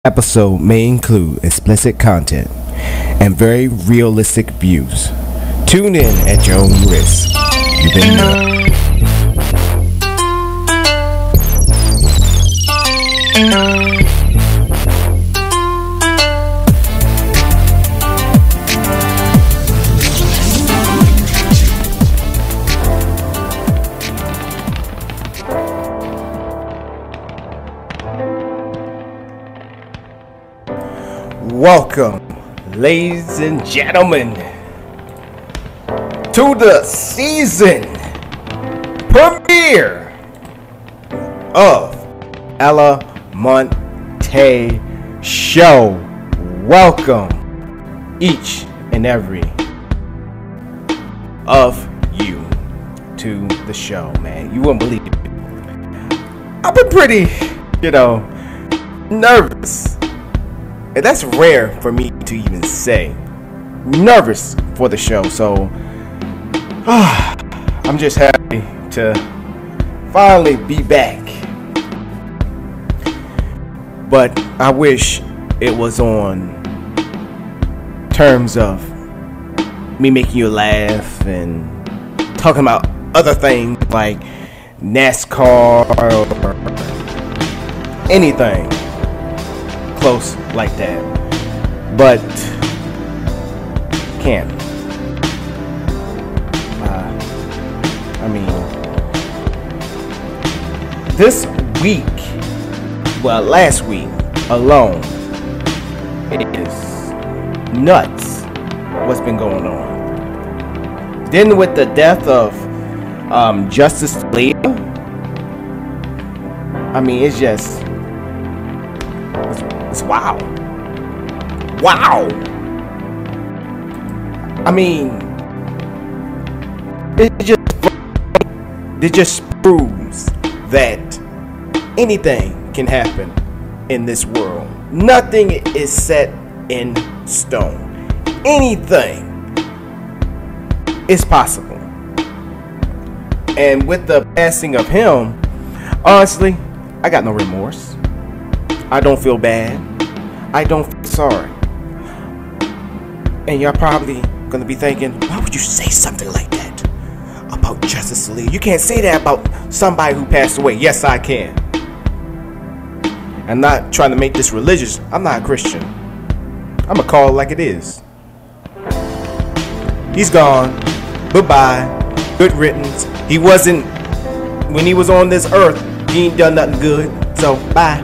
episode may include explicit content and very realistic views. Tune in at your own risk. You've been warned. Welcome, ladies and gentlemen, to the season premiere of Ella Monte Show. Welcome, each and every of you to the show, man. You wouldn't believe it. I've been pretty, nervous. And that's rare for me to even say. Nervous for the show, so I'm just happy to finally be back. But I wish it was on terms of me making you laugh and talking about other things like NASCAR or anything close like that, but can't. This week, well, last week alone, is nuts. What's been going on? Then with the death of Justice Leah, it's wow. It just proves that anything can happen in this world. Nothing is set in stone. Anything is possible. And with the passing of him, honestly, I got no remorse. I don't feel bad. I don't feel sorry. And y'all probably gonna be thinking, why would you say something like that about Justice Lee? You can't say that about somebody who passed away. Yes, I can. I'm not trying to make this religious. I'm not a Christian. I'm gonna call it like it is. He's gone. Goodbye. Good riddance. He wasn't, when he was on this earth, he ain't done nothing good. So, bye.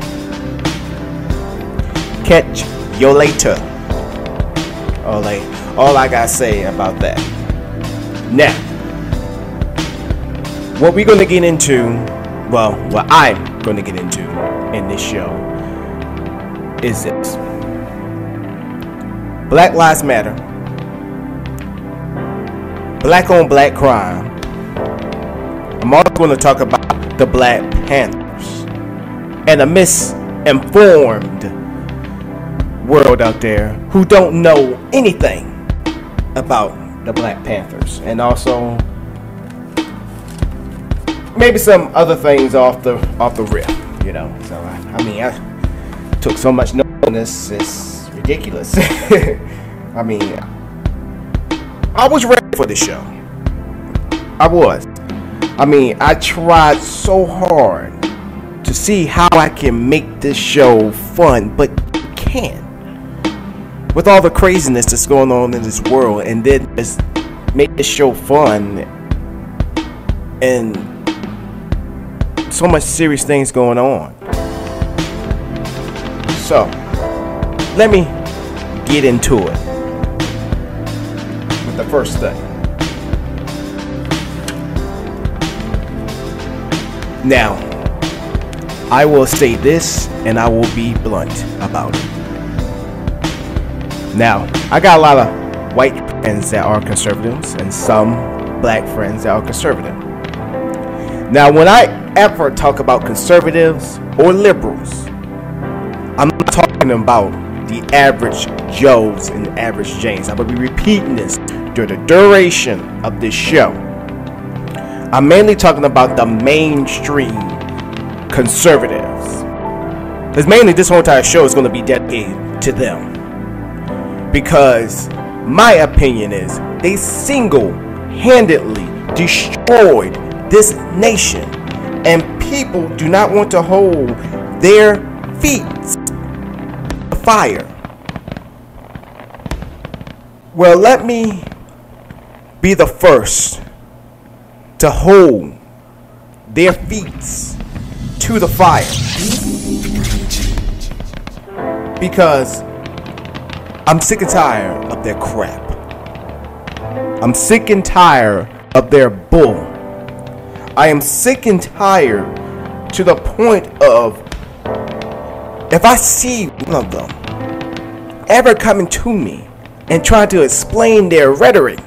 Catch you later. All I gotta say about that. Now, what we're gonna get into, what I'm gonna get into in this show is this: Black Lives Matter, black on black crime. I'm also gonna talk about the Black Panthers and a misinformed world out there who don't know anything about the Black Panthers, and also maybe some other things off the rip, So I took so much notes on this, it's ridiculous. I was ready for the show. I was. I tried so hard to see how I can make this show fun, but you can't. With all the craziness that's going on in this world, and then just make this show fun, and so much serious things going on. So, let me get into it with the first thing. Now, I will say this, and I will be blunt about it. Now, I got a lot of white friends that are conservatives and some black friends that are conservative. Now, when I ever talk about conservatives or liberals, I'm not talking about the average Joes and average Janes. I will be repeating this during the duration of this show. I'm mainly talking about the mainstream conservatives. Because mainly this whole entire show is going to be dedicated to them. Because my opinion is they single-handedly destroyed this nation. And people do not want to hold their feet to the fire. Well, let me be the first to hold their feet to the fire. Because I'm sick and tired of their crap. I'm sick and tired of their bull. I am sick and tired to the point of, if I see one of them ever coming to me and trying to explain their rhetoric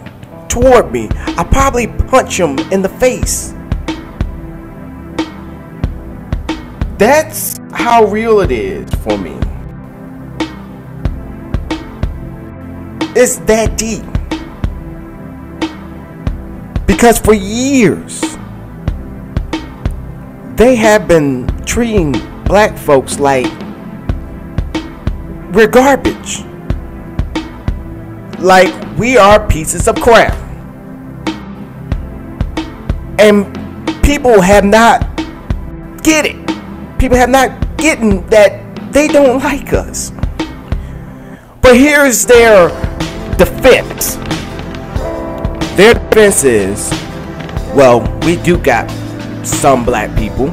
toward me, I probably punch them in the face. That's how real it is for me. It's that deep. Because for years, they have been treating black folks like we're garbage. Like we are pieces of crap. And people have not get it. People have not gotten that they don't like us. But here's their defense. Their defense is, well, we do got some black people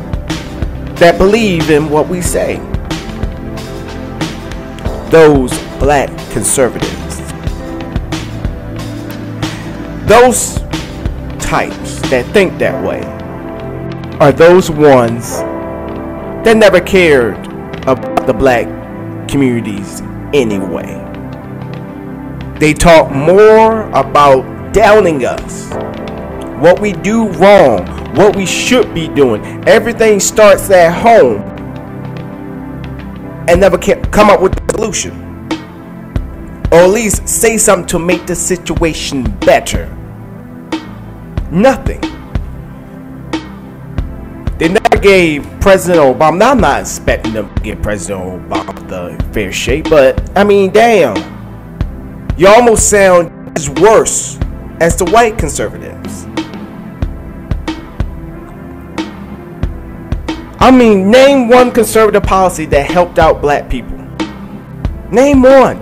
that believe in what we say. Those black conservatives. Those types that think that way are those ones that never cared about the black communities anyway. They talk more about downing us, what we do wrong, what we should be doing. Everything starts at home and never can come up with a solution, or at least say something to make the situation better. Nothing. They never gave President Obama. Now, I'm not expecting them to give President Obama the fair shake, but I mean, damn, you almost sound as worse as the white conservatives. I mean, name one conservative policy that helped out black people. Name one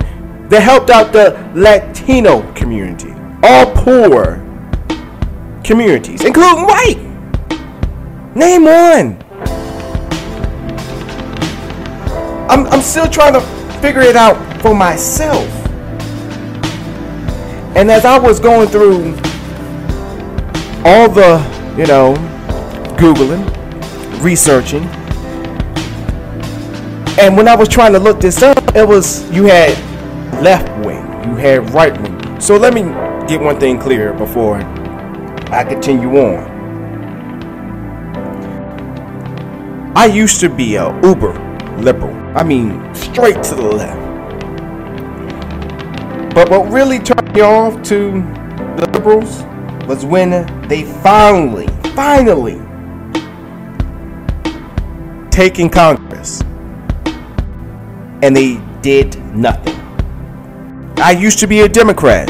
that helped out the Latino community, all poor communities, including white. Name one. I'm still trying to figure it out for myself. And as I was going through all the, Googling, researching, and when I was trying to look this up, it was, you had left wing, you had right wing. So let me get one thing clear before I continue on. I used to be a uber liberal. I mean, straight to the left. But what really turned me off to the liberals was when they finally taken Congress and they did nothing. I used to be a Democrat,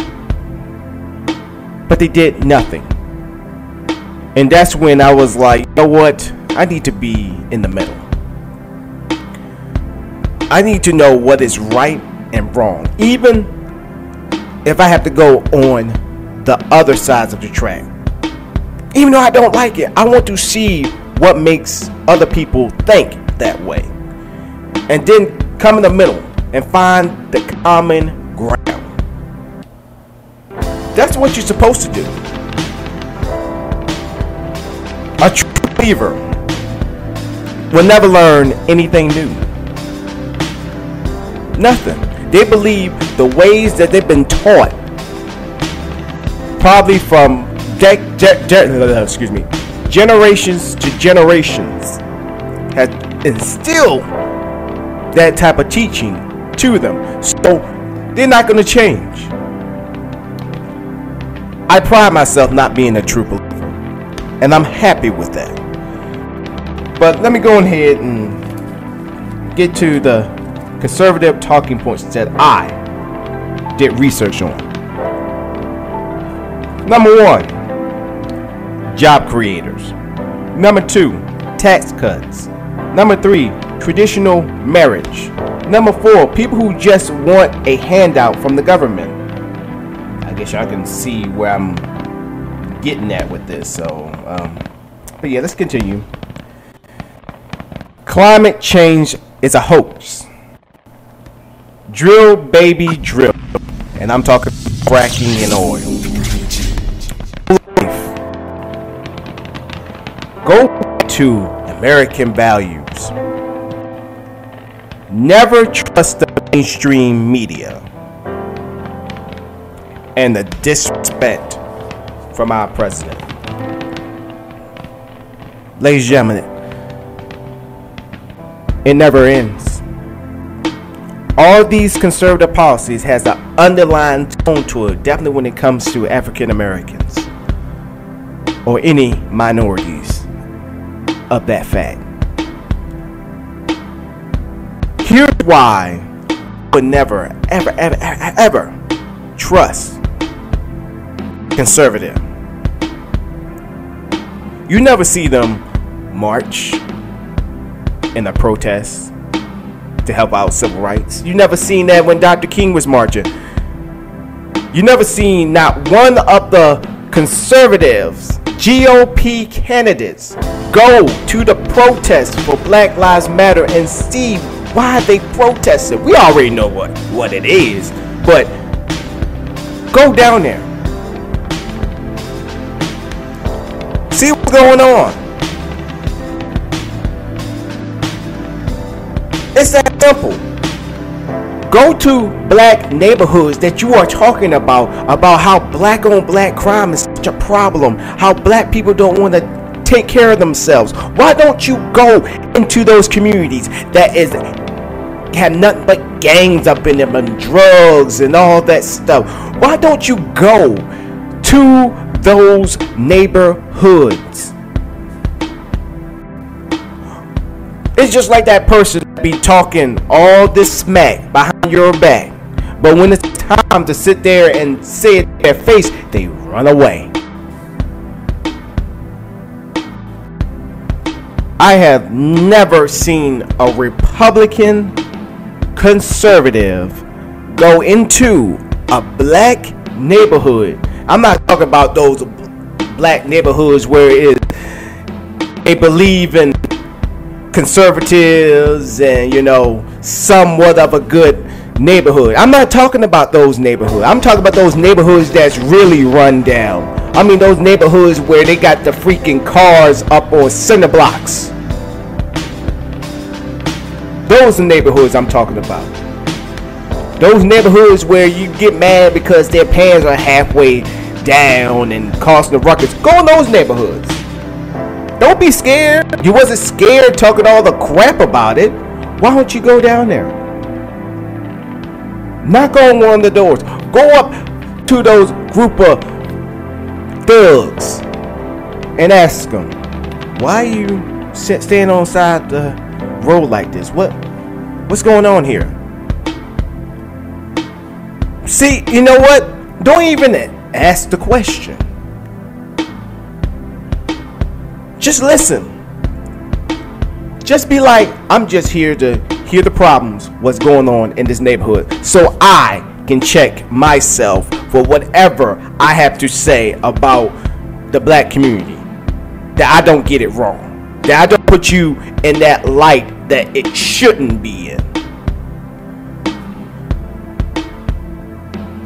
but they did nothing. And that's when I was like, you know what? I need to be in the middle. I need to know what is right and wrong, even if I have to go on the other sides of the track. Even though I don't like it, I want to see what makes other people think that way. And then come in the middle and find the common ground. That's what you're supposed to do. A true believer will never learn anything new. Nothing. They believe the ways that they've been taught, probably from generations to generations, has instilled that type of teaching to them. So they're not going to change. I pride myself not being a true believer, and I'm happy with that. But let me go ahead and get to the conservative talking points that I did research on. Number 1, job creators. Number 2, tax cuts. Number 3, traditional marriage. Number 4, people who just want a handout from the government. I guess y'all can see where I'm getting at with this. So, but yeah, let's continue. Climate change is a hoax. Drill, baby, drill. And I'm talking fracking and oil. Go to American values. Never trust the mainstream media. And the disrespect from our president. Ladies and gentlemen, it never ends. All these conservative policies has an underlying tone to it, definitely when it comes to African Americans or any minorities of that fact. Here's why I would never, ever trust conservative. You never see them march in the protests to help out civil rights. You never seen that when Dr. King was marching. You never seen not one of the conservatives, GOP candidates, go to the protest for Black Lives Matter and see why they protested. We already know what it is, but go down there. See what's going on. It's that simple. Go to black neighborhoods that you are talking about how black on black crime is such a problem, how black people don't want to take care of themselves. Why don't you go into those communities that have nothing but gangs up in them and drugs and all that stuff? Why don't you go to those neighborhoods? It's just like that person be talking all this smack behind your back, but when it's time to sit there and say it in their face, they run away. I have never seen a Republican conservative go into a black neighborhood. I'm not talking about those black neighborhoods where they believe in conservatives and, you know, somewhat of a good neighborhood. I'm not talking about those neighborhoods. I'm talking about those neighborhoods that's really run down. I mean those neighborhoods where they got the freaking cars up on center blocks. Those are neighborhoods I'm talking about. Those neighborhoods where you get mad because their pants are halfway down and causing the ruckus. Go in those neighborhoods. Don't be scared. You wasn't scared talking all the crap about it. Why don't you go down there? Knock on one of the doors. Go up to those group of thugs and ask them, why are you standing on the side of the road like this? What's going on here? See, you know what? Don't even ask the question. Just listen. Just be like, I'm just here to hear the problems, what's going on in this neighborhood, so I can check myself for whatever I have to say about the black community. That I don't get it wrong. That I don't put you in that light that it shouldn't be in.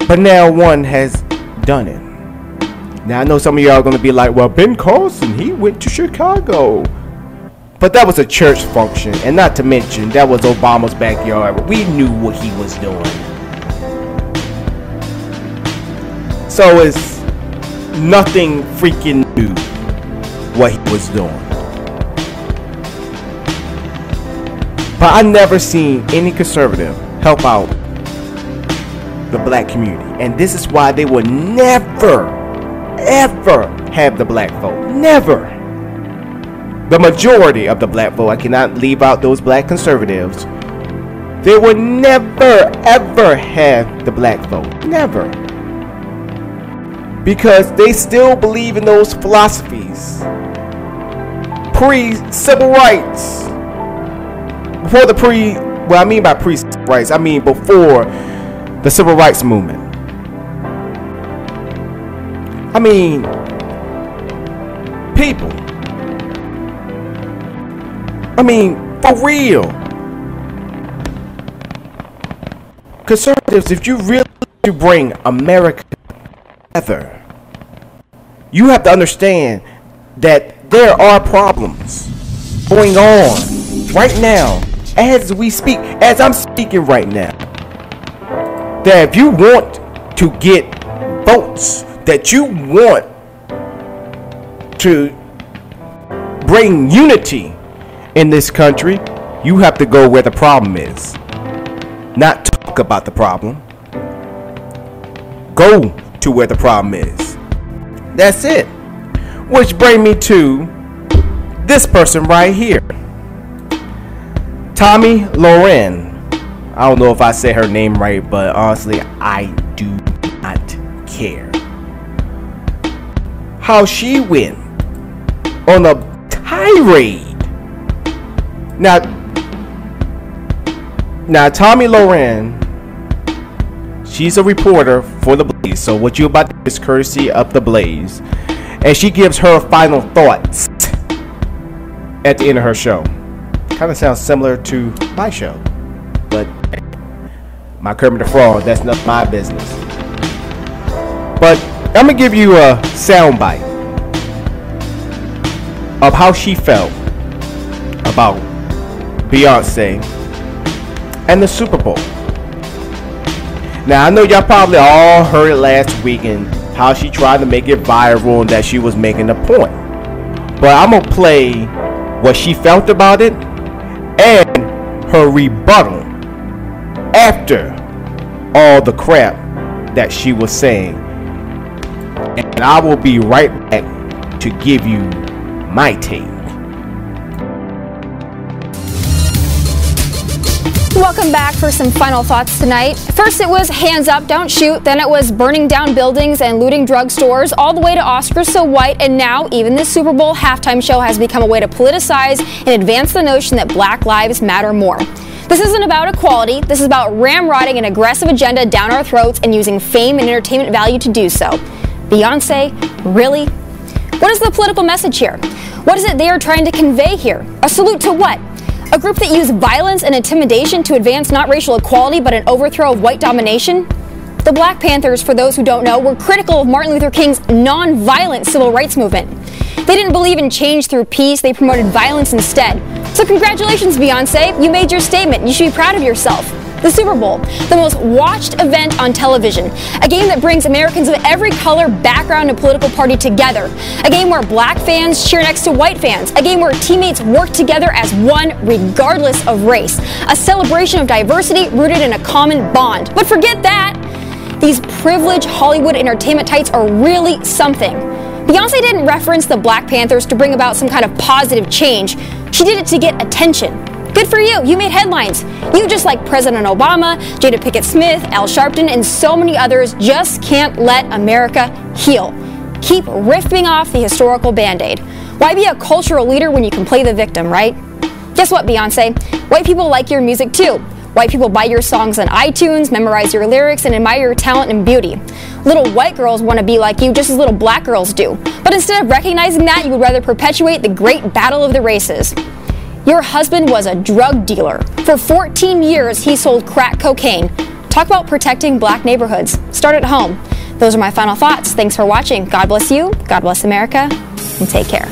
But now one has done it. Now I know some of y'all are going to be like, well, Ben Carson, he went to Chicago. But that was a church function, and not to mention, that was Obama's backyard. We knew what he was doing. So it's nothing freaking new what he was doing. But I never seen any conservative help out the black community. And this is why they will never, ever have the black vote. Never. The majority of the black vote, I cannot leave out those black conservatives, They will never, ever have the black vote. Never. Because they still believe in those philosophies. Pre-civil rights. What I mean by pre-civil rights, I mean before the civil rights movement. I mean, people. I mean, for real. Conservatives, if you really bring America together, you have to understand that there are problems going on right now as we speak, as I'm speaking right now. That if you want to get votes, that you want to bring unity in this country, you have to go where the problem is. Not talk about the problem. Go to where the problem is. That's it. Which brings me to this person right here. Tommy Loren. I don't know if I said her name right, but honestly, I do not care. How she went on a tirade. Now Tommy Loren, she's a reporter for The Blaze. So what you about to do is courtesy of The Blaze. And she gives her final thoughts at the end of her show. Kind of sounds similar to my show. But my Kermit the Frog, that's not my business. But I'm going to give you a soundbite of how she felt about Beyonce and the Super Bowl. Now, I know y'all probably all heard it last week and how she tried to make it viral and that she was making a point. But I'm going to play what she felt about it and her rebuttal after all the crap that she was saying. And I will be right back to give you my take. Welcome back for some final thoughts tonight. First it was hands up, don't shoot. Then it was burning down buildings and looting drugstores, all the way to Oscars So White. And now even the Super Bowl halftime show has become a way to politicize and advance the notion that Black lives matter more. This isn't about equality. This is about ramrodding an aggressive agenda down our throats and using fame and entertainment value to do so. Beyonce, really? What is the political message here? What is it they are trying to convey here? A salute to what? A group that used violence and intimidation to advance not racial equality but an overthrow of white domination? The Black Panthers, for those who don't know, were critical of Martin Luther King's non-violent civil rights movement. They didn't believe in change through peace, they promoted violence instead. So congratulations, Beyonce, you made your statement. You should be proud of yourself. The Super Bowl, the most watched event on television, a game that brings Americans of every color, background, and political party together, a game where Black fans cheer next to white fans, a game where teammates work together as one regardless of race, a celebration of diversity rooted in a common bond. But forget that! These privileged Hollywood entertainment types are really something. Beyonce didn't reference the Black Panthers to bring about some kind of positive change. She did it to get attention. Good for you. You made headlines. You, just like President Obama, Jada Pinkett Smith, Al Sharpton, and so many others, just can't let America heal. Keep ripping off the historical Band-Aid. Why be a cultural leader when you can play the victim, right? Guess what, Beyonce? White people like your music too. White people buy your songs on iTunes, memorize your lyrics, and admire your talent and beauty. Little white girls want to be like you just as little black girls do. But instead of recognizing that, you would rather perpetuate the great battle of the races. Your husband was a drug dealer. For 14 years, he sold crack cocaine. Talk about protecting Black neighborhoods. Start at home. Those are my final thoughts. Thanks for watching. God bless you, God bless America, and take care.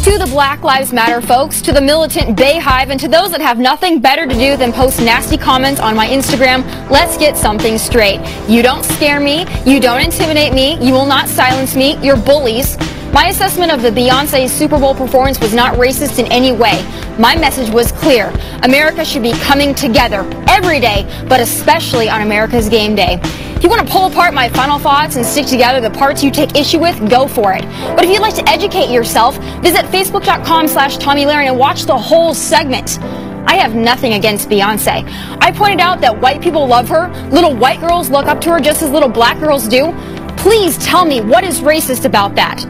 To the Black Lives Matter folks, to the militant Bayhive, and to those that have nothing better to do than post nasty comments on my Instagram, let's get something straight. You don't scare me, you don't intimidate me, you will not silence me, you're bullies. My assessment of the Beyonce Super Bowl performance was not racist in any way. My message was clear. America should be coming together every day, but especially on America's game day. If you want to pull apart my final thoughts and stick together the parts you take issue with, go for it. But if you'd like to educate yourself, visit facebook.com/TommyLaren and watch the whole segment. I have nothing against Beyonce. I pointed out that white people love her, little white girls look up to her just as little black girls do. Please tell me what is racist about that.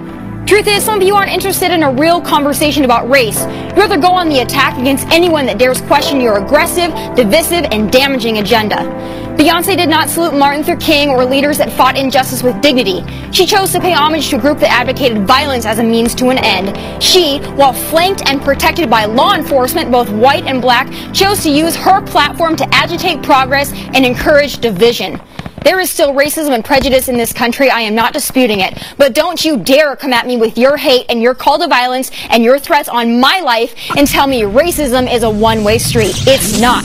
Truth is, some of you aren't interested in a real conversation about race. You'd rather go on the attack against anyone that dares question your aggressive, divisive, and damaging agenda. Beyonce did not salute Martin Luther King or leaders that fought injustice with dignity. She chose to pay homage to a group that advocated violence as a means to an end. She, while flanked and protected by law enforcement, both white and black, chose to use her platform to agitate progress and encourage division. There is still racism and prejudice in this country. I am not disputing it. But don't you dare come at me with your hate and your call to violence and your threats on my life and tell me racism is a one-way street. It's not.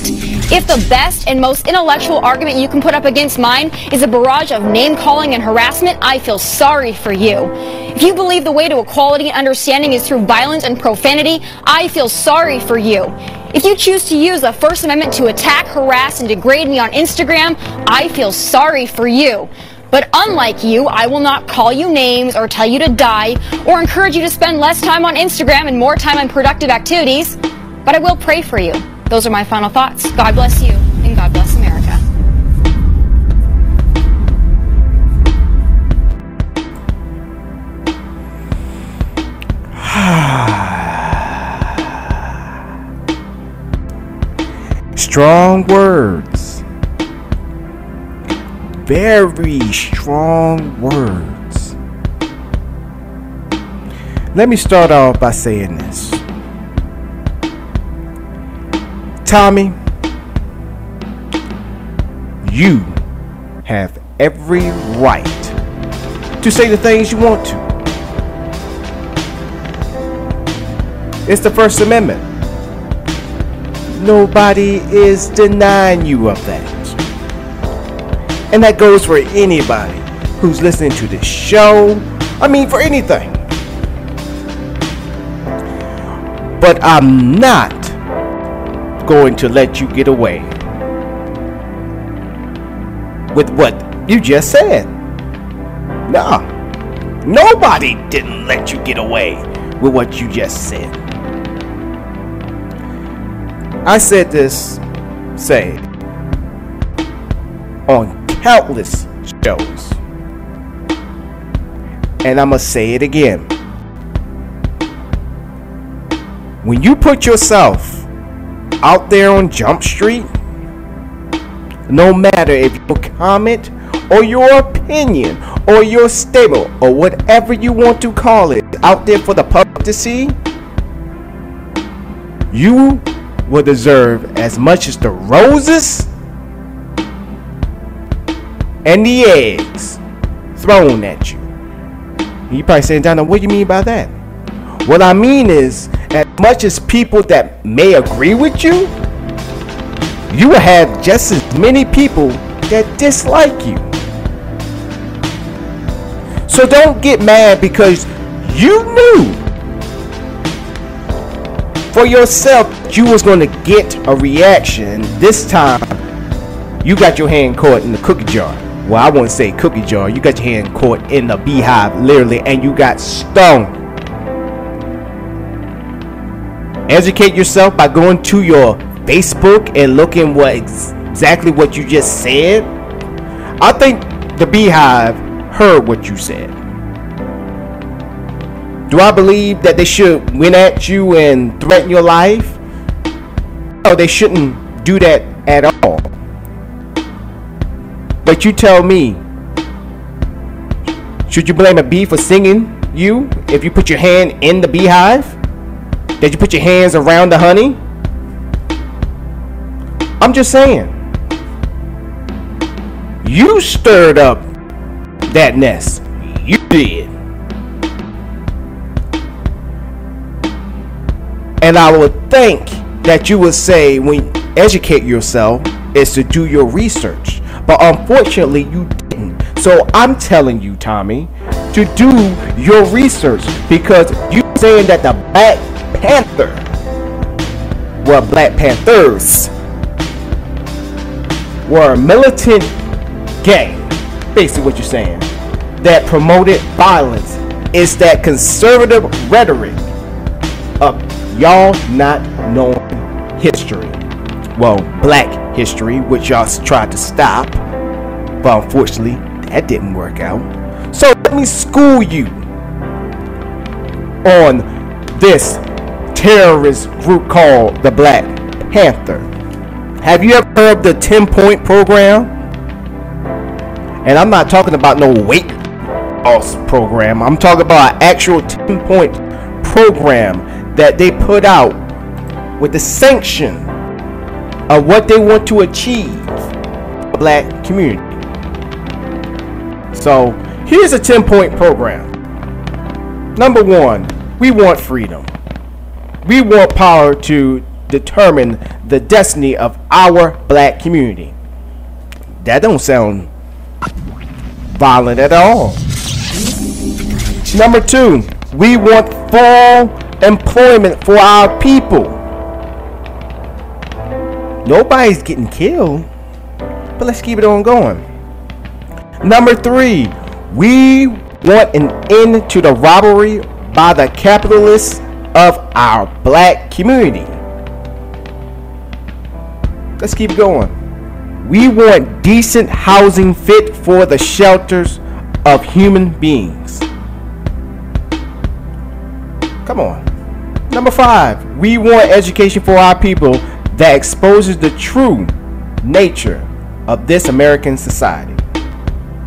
If the best and most intellectual argument you can put up against mine is a barrage of name-calling and harassment, I feel sorry for you. If you believe the way to equality and understanding is through violence and profanity, I feel sorry for you. If you choose to use the First Amendment to attack, harass, and degrade me on Instagram, I feel sorry for you. But unlike you, I will not call you names or tell you to die or encourage you to spend less time on Instagram and more time on productive activities. But I will pray for you. Those are my final thoughts. God bless you, and God bless America. Strong words. Very strong words. Let me start off by saying this. Tommy, you have every right to say the things you want to. It's the First Amendment. Nobody is denying you of that. And that goes for anybody who's listening to this show. I mean, for anything. But I'm not going to let you get away with what you just said. No. Nobody didn't let you get away with what you just said. I said this, say, on countless shows. And I'm going to say it again. When you put yourself out there on Jump Street, no matter if your comment or your opinion or your statement or whatever you want to call it out there for the public to see, you will deserve as much as the roses and the eggs thrown at you. You probably saying, Donna, what do you mean by that? What I mean is, as much as people that may agree with you, you will have just as many people that dislike you. So don't get mad because you knew for yourself you was going to get a reaction. This time you got your hand caught in the cookie jar. Well, I wouldn't say cookie jar. You got your hand caught in the beehive, literally, and you got stung. Educate yourself by going to your Facebook and looking exactly what you just said. I think the beehive heard what you said. Do I believe that they should win at you and threaten your life? No, they shouldn't do that at all. But you tell me, should you blame a bee for stinging you if you put your hand in the beehive? Did you put your hands around the honey? I'm just saying. You stirred up that nest. You did. And I would think that you would say when you educate yourself is to do your research. But unfortunately you didn't. So I'm telling you, Tommy, to do your research, because you saying that the Black Panther, well, Black Panthers were a militant gang. basically what you're saying, that promoted violence is that conservative rhetoric of y'all not knowing history. Well, black history, which y'all tried to stop, but unfortunately that didn't work out. So let me school you on this terrorist group called the Black Panther. Have you ever heard of the 10-point program? And I'm not talking about no weight loss program. I'm talking about an actual 10-point program that they put out with the sanction of what they want to achieve for the black community. So here's a 10-point program. Number one, we want freedom. We want power to determine the destiny of our black community. That don't sound violent at all. Number two, we want full employment for our people. Nobody's getting killed, but let's keep it on going. Number three, we want an end to the robbery by the capitalists of our black community. Let's keep going. We want decent housing fit for the shelters of human beings. Come on. Number five, we want education for our people that exposes the true nature of this American society.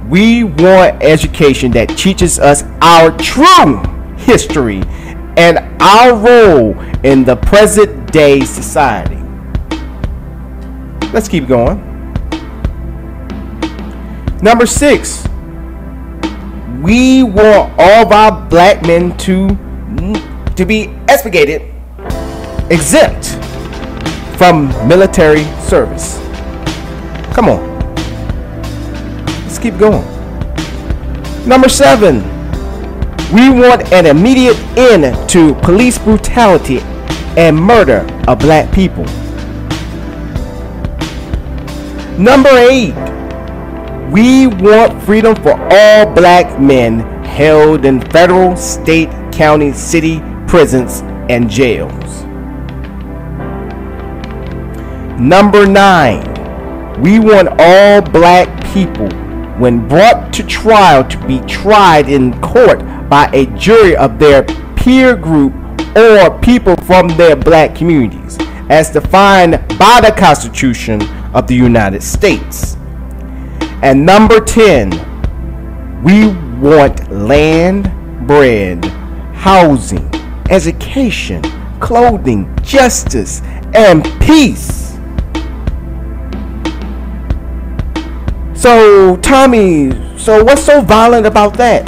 We want education that teaches us our true history and our role in the present day society. Let's keep going. Number six, we want all of our black men to be expurgated, exempt from military service. Come on. Let's keep going. Number seven, we want an immediate end to police brutality and murder of black people. Number eight, we want freedom for all black men held in federal, state, county, city prisons and jails. Number nine, we want all black people, when brought to trial, to be tried in court by a jury of their peer group or people from their black communities, as defined by the Constitution of the United States. And number 10, we want land, bread, housing, education, clothing, justice, and peace. So, Tommy, so what's so violent about that?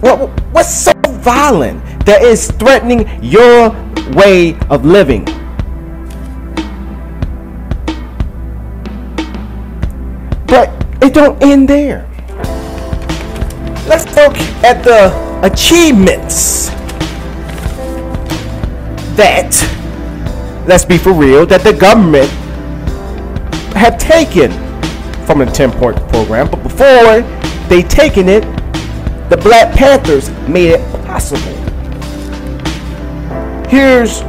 What's so violent that is threatening your way of living? But it don't end there. Let's look at the achievements that, let's be for real, that the government have taken from the 10-point program. But before they taken it, the Black Panthers made it possible. Here's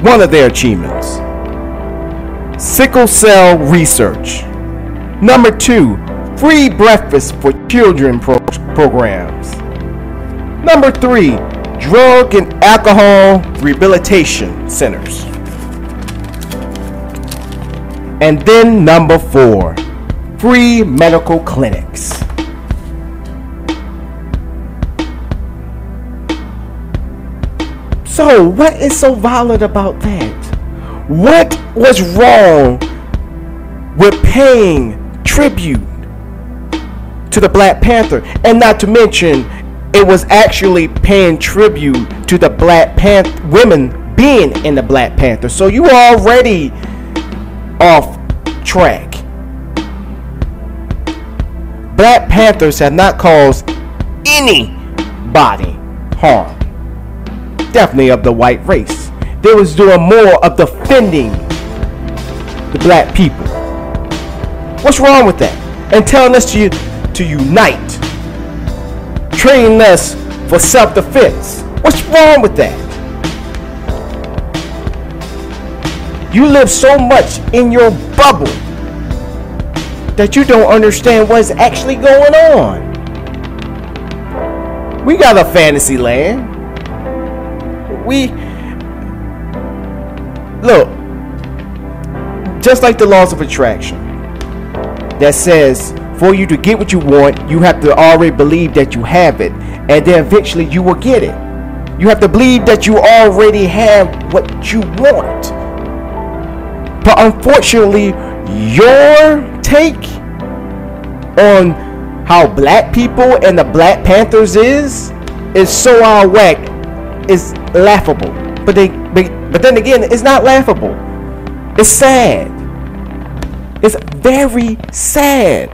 one of their achievements: sickle cell research. Number 2, free breakfast for children programs. Number 3, drug and alcohol rehabilitation centers. And then number 4, free medical clinics. So what is so violent about that? What was wrong with paying tribute to the Black Panther? And not to mention, it was actually paying tribute to the Black Panther women being in the Black Panther. So you are already off track. Black Panthers have not caused anybody harm, definitely of the white race. They was doing more of defending the black people. What's wrong with that? and telling us to unite, training us for self-defense. What's wrong with that? You live so much in your bubble that you don't understand what's actually going on. We got a fantasy land. Look, just like the laws of attraction that says for you to get what you want, you have to already believe that you have it, and then eventually you will get it. You have to believe that you already have what you want. But unfortunately, your take on how black people and the Black Panthers is so out of whack, is laughable. But then again, it's not laughable. It's sad. It's very sad.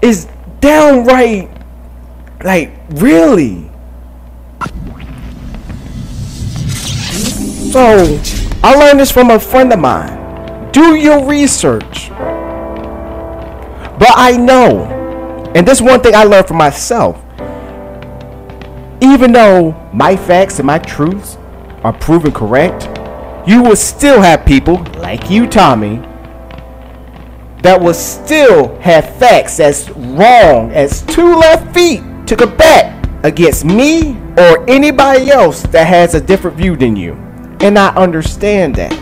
It's downright, like, really. So, I learned this from a friend of mine. Do your research. But I know, and this is one thing I learned from myself, even though my facts and my truths are proven correct, you will still have people like you, Tommy, that will still have facts that's wrong as 2 left feet to combat against me or anybody else that has a different view than you. And I understand that.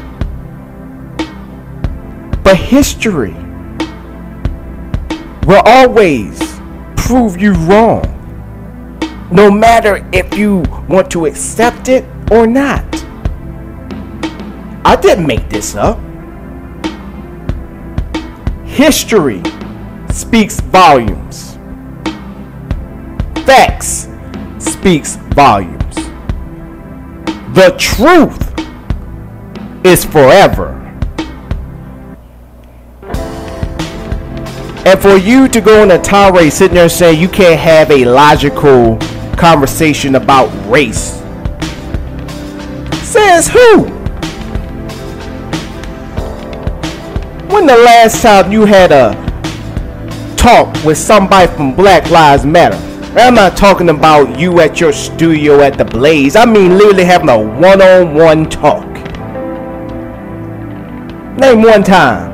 But history will always prove you wrong, no matter if you want to accept it or not. I didn't make this up. History speaks volumes. Facts speaks volumes. The truth is forever. And for you to go on a tirade sitting there saying you can't have a logical conversation about race, says who? When the last time you had a talk with somebody from Black Lives Matter? I'm not talking about you at your studio at the Blaze. I mean literally having a one-on-one talk. Name one time.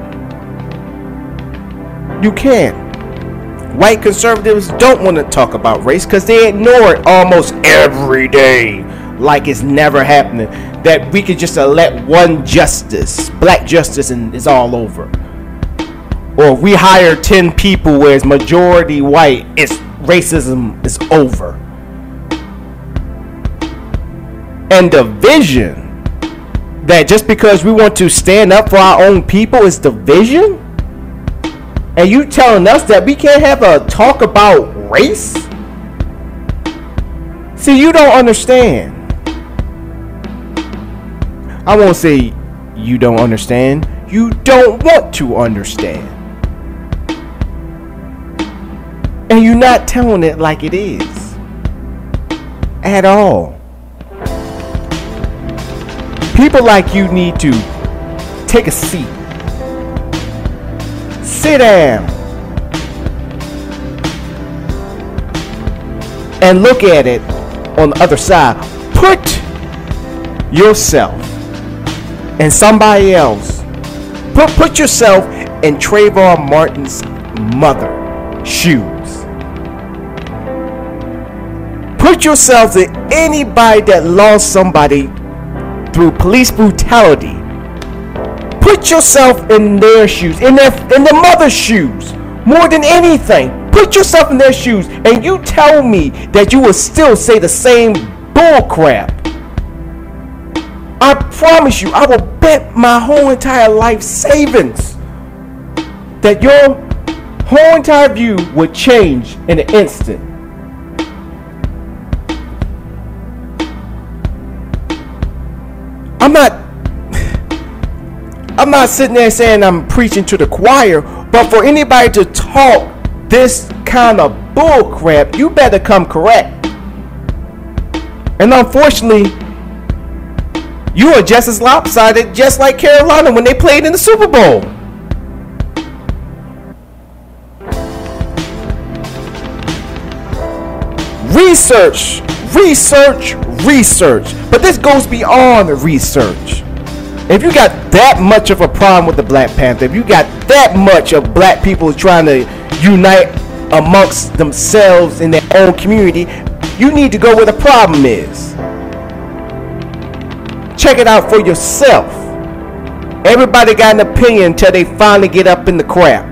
You can't. White conservatives don't want to talk about race because they ignore it almost every day, like it's never happening. That we could just elect one justice, black justice, and it's all over. Or we hire 10 people where it's majority white, it's racism is over. And division, that just because we want to stand up for our own people is division? And you telling us that we can't have a talk about race? See, you don't understand. I won't say you don't understand. You don't want to understand. And you're not telling it like it is. At all. People like you need to take a seat. Sit down and look at it on the other side. Put yourself and somebody else. Put yourself in Trayvon Martin's mother's shoes. Put yourself in anybody that lost somebody through police brutality. Put yourself in their shoes, in the mother's shoes, more than anything. Put yourself in their shoes, and you tell me that you will still say the same bull crap. I promise you, I will bet my whole entire life savings that your whole entire view would change in an instant. I'm not sitting there saying I'm preaching to the choir, but for anybody to talk this kind of bull crap, you better come correct. And unfortunately, you are just as lopsided, just like Carolina when they played in the Super Bowl. research. But this goes beyond research. If you got that much of a problem with the Black Panther, if you got that much of black people trying to unite amongst themselves in their own community, you need to go where the problem is. Check it out for yourself. Everybody got an opinion until they finally get up in the crap.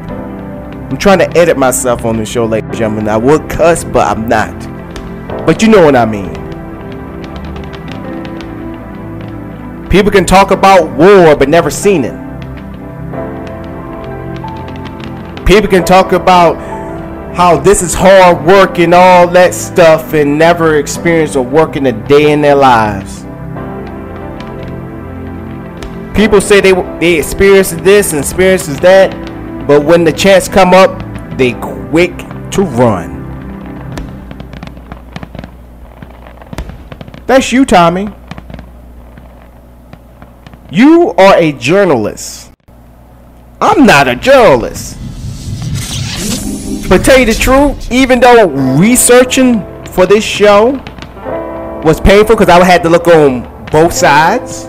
I'm trying to edit myself on the show, ladies and gentlemen. I would cuss, but I'm not. But you know what I mean. People can talk about war, but never seen it. People can talk about how this is hard work and all that stuff and never experience or work in a day in their lives. People say they experience this and experiences that, but when the chance come up, they quick to run. That's you, Tommy. You are a journalist. I'm not a journalist. But tell you the truth, even though researching for this show was painful because I had to look on both sides,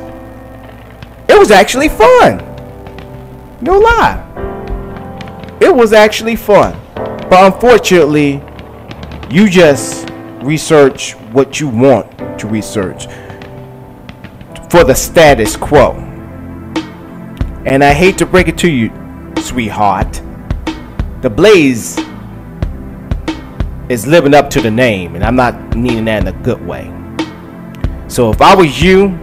it was actually fun. No lie. It was actually fun. But unfortunately, you just research what you want to research for the status quo. And I hate to break it to you, sweetheart, the Blaze is living up to the name, and I'm not meaning that in a good way. So if I was you,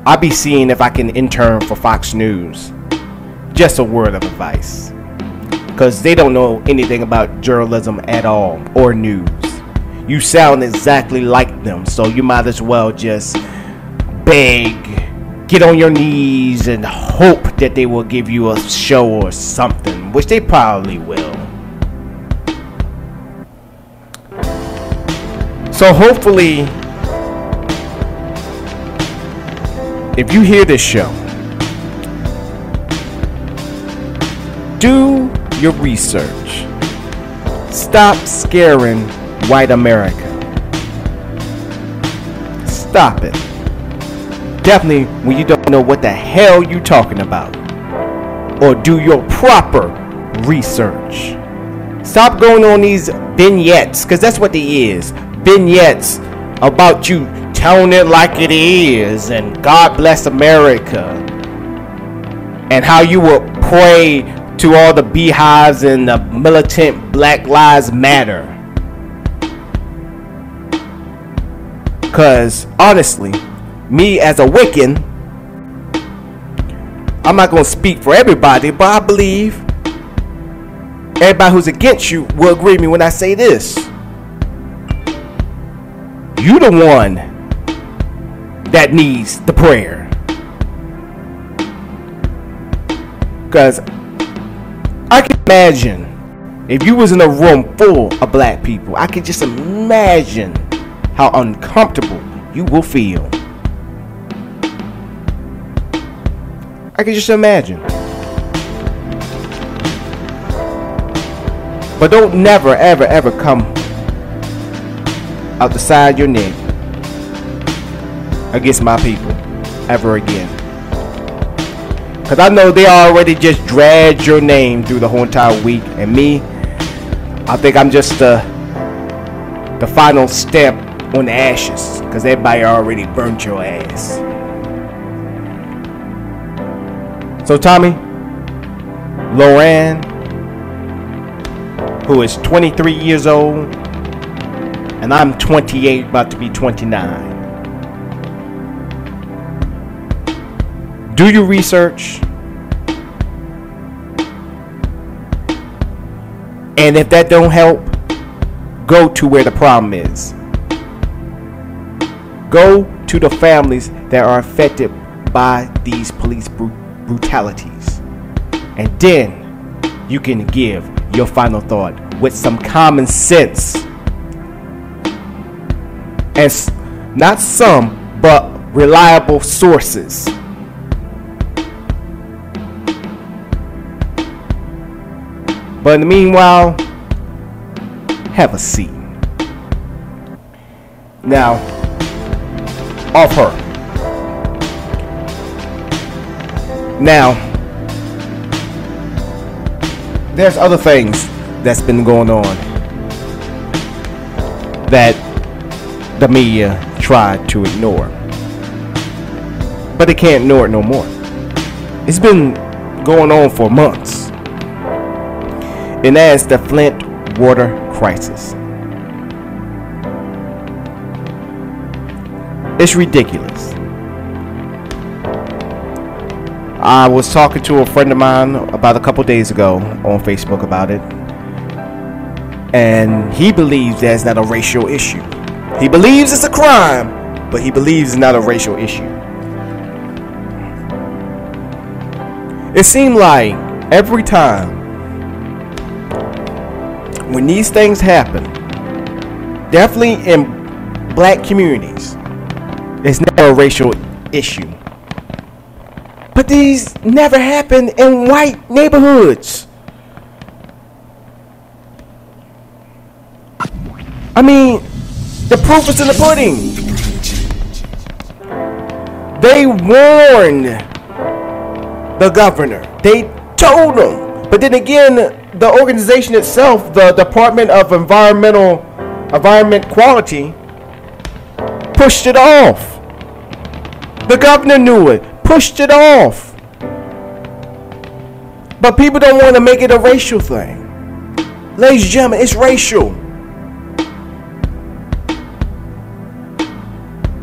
I'd be seeing if I can intern for Fox News. Just a word of advice, because they don't know anything about journalism at all or news. You sound exactly like them, so you might as well just beg, get on your knees, and hope that they will give you a show or something, which they probably will. So hopefully, if you hear this show, do your research. Stop scaring white America. Stop it. Definitely when you don't know what the hell you're talking about. Or do your proper research. Stop going on these vignettes, because that's what they is. Vignettes about you telling it like it is, and God bless America, and how you will pray to all the beehives and the militant Black Lives Matter. Because honestly, me as a Wiccan, I'm not going to speak for everybody, but I believe everybody who's against you will agree with me when I say this. You the one that needs the prayer. Because I can imagine if you was in a room full of black people, I can just imagine how uncomfortable you will feel. I can just imagine. But don't never, ever, ever come out the side of your neck against my people ever again. Because I know they already just dragged your name through the whole entire week. And me, I think I'm just the final stamp on the ashes. Because everybody already burnt your ass. So Tommy, Loran, who is 23 years old, and I'm 28, about to be 29. Do your research. And if that don't help, go to where the problem is. Go to the families that are affected by these police brutalities. And then you can give your final thought with some common sense. And not some, but reliable sources. But in the meanwhile, have a seat. Now, off her. Now, there's other things that's been going on that the media tried to ignore, but they can't ignore it no more. It's been going on for months, and that's the Flint water crisis. It's ridiculous. I was talking to a friend of mine about a couple days ago on Facebook about it, and he believes that's not a racial issue. He believes it's a crime, but he believes it's not a racial issue. It seemed like every time when these things happen, definitely in black communities, it's never a racial issue. But these never happen in white neighborhoods. I mean, the proof is in the pudding. They warned the governor. They told him. But then again, the organization itself, the Department of Environment Quality, pushed it off. The governor knew it, pushed it off. But people don't want to make it a racial thing. Ladies and gentlemen, it's racial.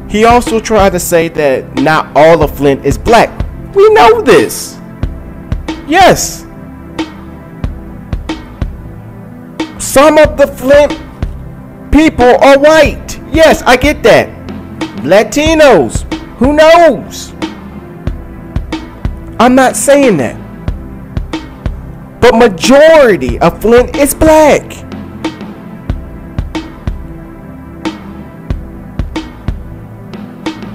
He also tried to say that not all of Flint is black. We know this. Yes. Some of the Flint people are white. Yes, I get that. Latinos. Who knows? I'm not saying that. But majority of Flint is black.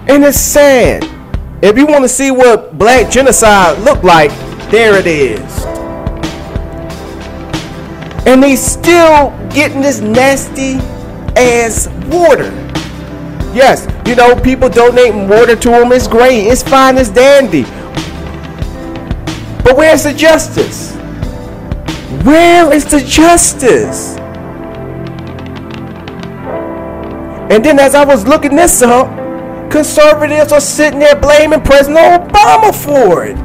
And it's sad. If you want to see what black genocide look like, there it is. And they still getting this nasty ass water. Yes, you know, people donating water to them. It's great. It's fine. It's dandy. But where's the justice? Where is the justice? And then as I was looking this up, conservatives are sitting there blaming President Obama for it.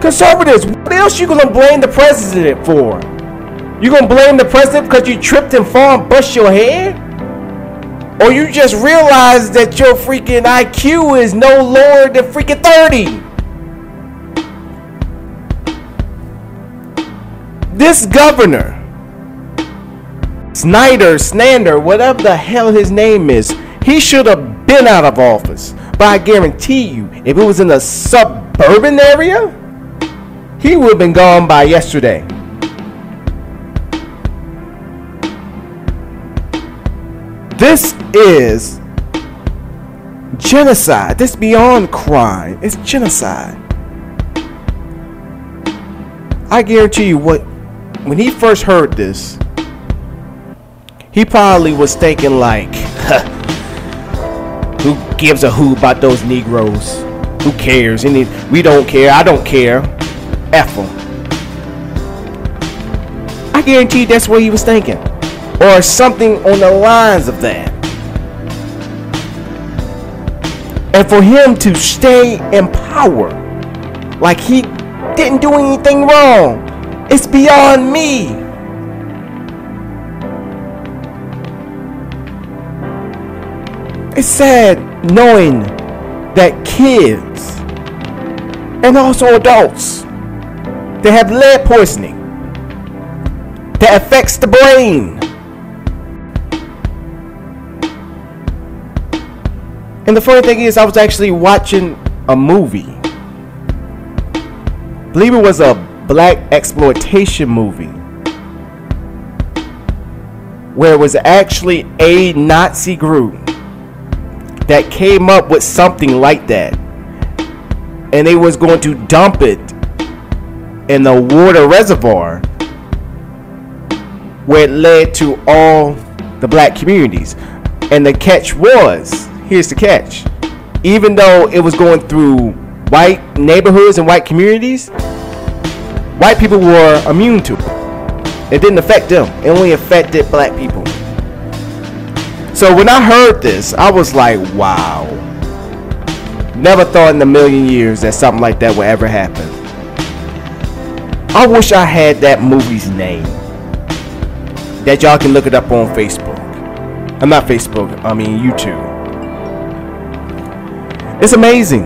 Conservatives, what else you gonna blame the president for? You gonna blame the president because you tripped and fall and bust your head? Or you just realize that your freaking IQ is no lower than freaking 30? This governor, Snyder, whatever the hell his name is, he should have been out of office. But I guarantee you, if it was in a suburban area, he would have been gone by yesterday. This is genocide. This is beyond crime. It's genocide. I guarantee you when he first heard this, he probably was thinking like, who gives a who about those Negroes? Who cares? We don't care. I don't care. F them. I guarantee that's what he was thinking. Or something on the lines of that. And for him to stay in power like he didn't do anything wrong, it's beyond me. It's sad knowing that kids and also adults that have lead poisoning that affects the brain. And the funny thing is, I was actually watching a movie. I believe it was a black exploitation movie where it was actually a Nazi group that came up with something like that, and they was going to dump it in the water reservoir where it led to all the black communities. And the catch was, here's the catch, even though it was going through white neighborhoods and white communities, white people were immune to it. It didn't affect them. It only affected black people. So when I heard this, I was like, wow. Never thought in a million years that something like that would ever happen. I wish I had that movie's name. That y'all can look it up on Facebook. I'm not Facebook, I mean YouTube. It's amazing.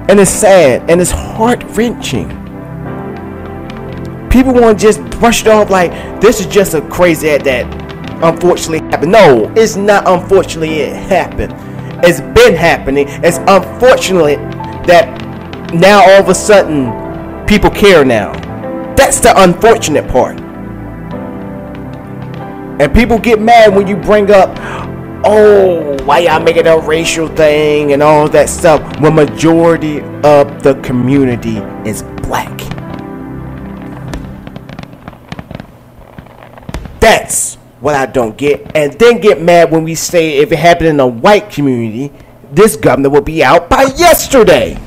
And it's sad and it's heart-wrenching. People want to just brush it off like this is just a crazy act that unfortunately happened. No, it's not unfortunately it happened. It's been happening. It's unfortunate that now all of a sudden people care now. That's the unfortunate part. And people get mad when you bring up, oh, why y'all making a racial thing and all that stuff when majority of the community is black. That's what I don't get. And then get mad when we say if it happened in a white community, this governor will be out by yesterday.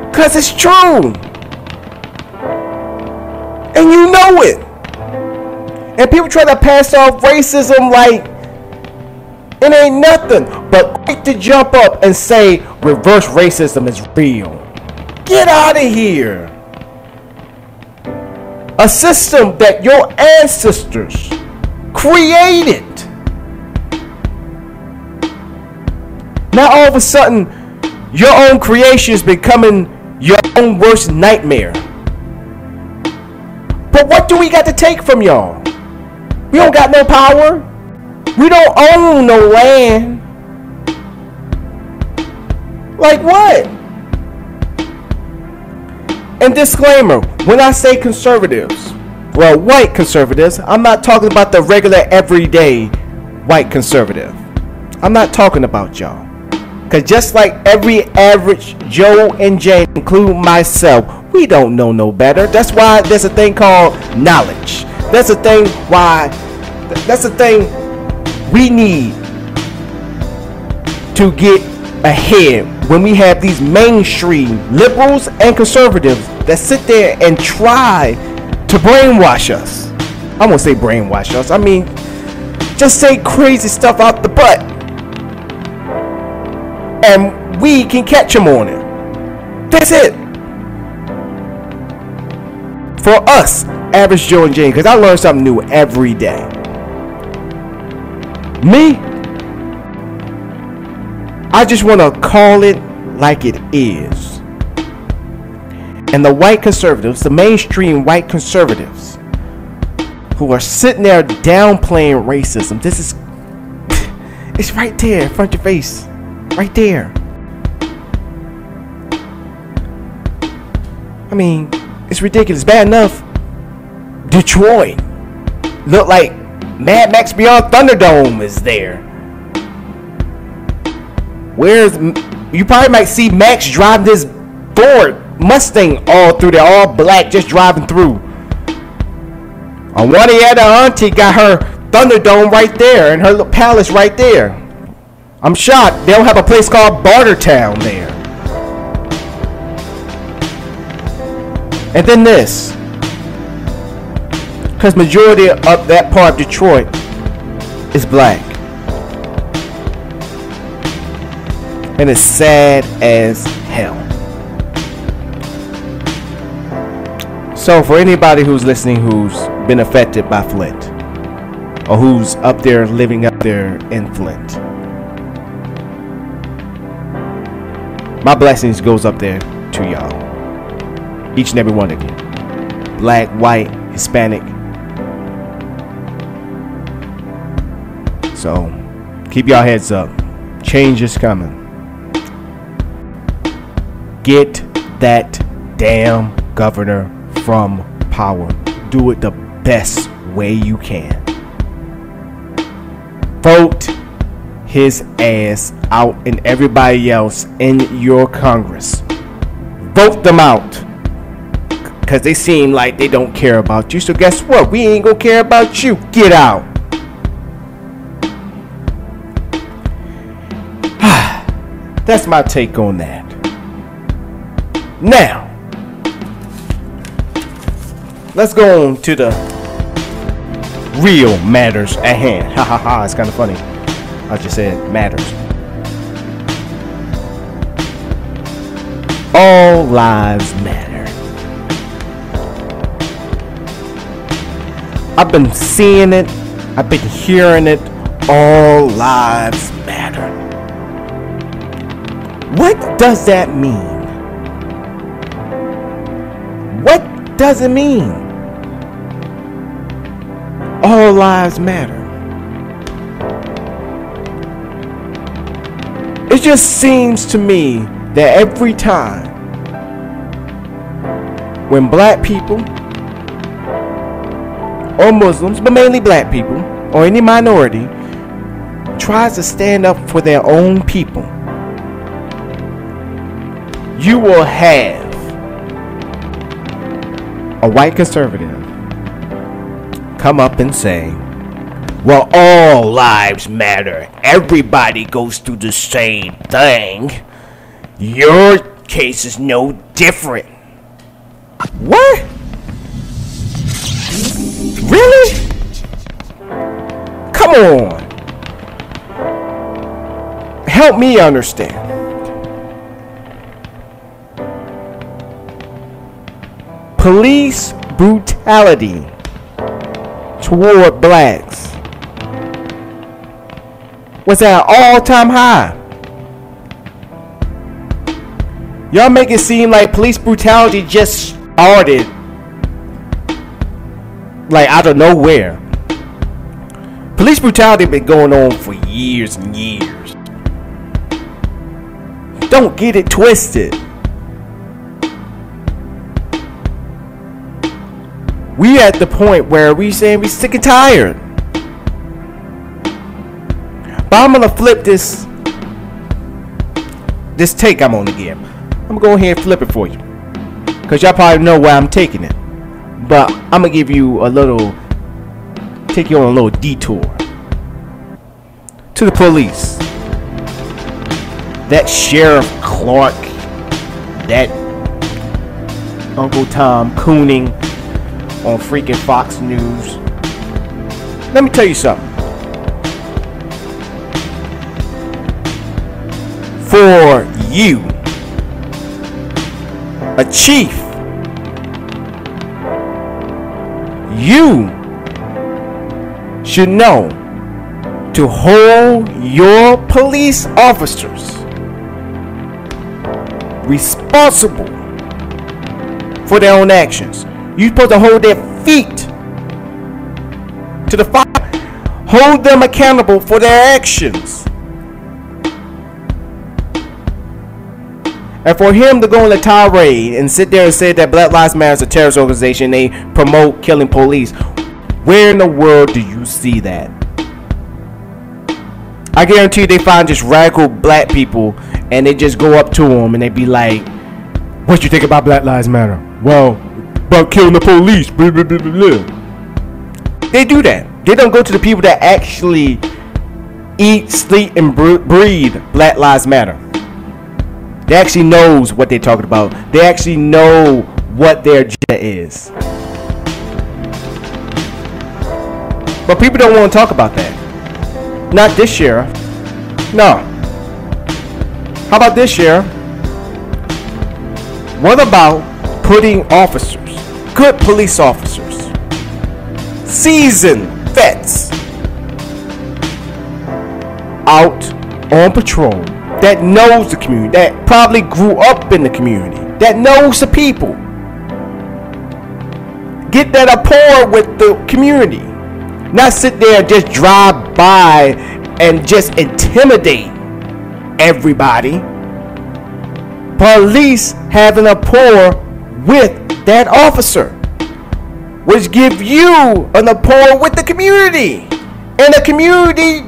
Because it's true. And you know it. And people try to pass off racism like it ain't nothing. But quick to jump up and say reverse racism is real. Get out of here. A system that your ancestors created. Now all of a sudden, your own creation is becoming your own worst nightmare. But what do we got to take from y'all? We don't got no power. We don't own no land. Like what? And disclaimer, when I say conservatives, well, white conservatives, I'm not talking about the regular everyday white conservative. I'm not talking about y'all. Because just like every average Joe and Jane, including myself, we don't know no better. That's why there's a thing called knowledge. That's a thing we need to get ahead when we have these mainstream liberals and conservatives that sit there and try to brainwash us. I won't say brainwash us. I mean, just say crazy stuff out the butt. And we can catch them on it. That's it. For us, average Joe and Jane, because I learn something new every day. Me, I just want to call it like it is. And the white conservatives, the mainstream white conservatives, who are sitting there downplaying racism, this is, it's right there in front of your face. Right there. I mean, it's ridiculous. Bad enough. Detroit look like Mad Max Beyond Thunderdome is there. You probably might see Max drive this Ford Mustang all through there, all black, just driving through. On one end, the auntie got her Thunderdome right there and her little palace right there. I'm shocked they don't have a place called Bartertown there. And then this, because majority of that part of Detroit is black. And it's sad as hell. So for anybody who's listening who's been affected by Flint, or who's up there living up there in Flint, my blessings goes up there to y'all. Each and every one of you. Black, white, Hispanic. So, keep y'all heads up. Change is coming. Get that damn governor from power. Do it the best way you can. Vote his ass out and everybody else in your Congress. Vote them out. because they seem like they don't care about you. So guess what? We ain't gonna care about you. Get out. That's my take on that. Now, let's go on to the real matters at hand. Ha ha ha, it's kind of funny. I just said matters. All lives matter. I've been seeing it. I've been hearing it. All lives matter. What does that mean? What does it mean? All lives matter. It just seems to me that every time when black people or Muslims, but mainly black people or any minority, tries to stand up for their own people, you will have a white conservative come up and say, well, all lives matter. Everybody goes through the same thing. Your case is no different. What? Really? Come on. Help me understand. Police brutality toward blacks was at an all-time high. Y'all make it seem like police brutality just started like out of nowhere. Police brutality been going on for years and years. Don't get it twisted. We at the point where we saying we sick and tired. But I'm gonna flip this take I'm on again. I'm gonna go ahead and flip it for you, cause y'all probably know where I'm taking it. But I'm gonna give you take you on a little detour to the police. That Sheriff Clark, that Uncle Tom Cooning on freaking Fox News. Let me tell you something. For you, a chief, you should know to hold your police officers responsible for their own actions. You're supposed to hold their feet to the fire. Hold them accountable for their actions. And for him to go on a tirade and sit there and say that Black Lives Matter is a terrorist organization, they promote killing police. Where in the world do you see that? I guarantee you they find just radical black people and they just go up to them and they be like, what you think about Black Lives Matter? Well, about killing the police. Blah, blah, blah, blah. They do that. They don't go to the people that actually eat, sleep, and breathe Black Lives Matter. They actually knows what they're talking about. They actually know what their agenda is. But people don't want to talk about that. Not this sheriff. No. How about this sheriff? What about putting officers, good police officers, seasoned vets, out on patrol, that knows the community, that probably grew up in the community, that knows the people. Get that rapport with the community. Not sit there and just drive by and just intimidate everybody. Police having a rapport with that officer, which give you an rapport with the community, and the community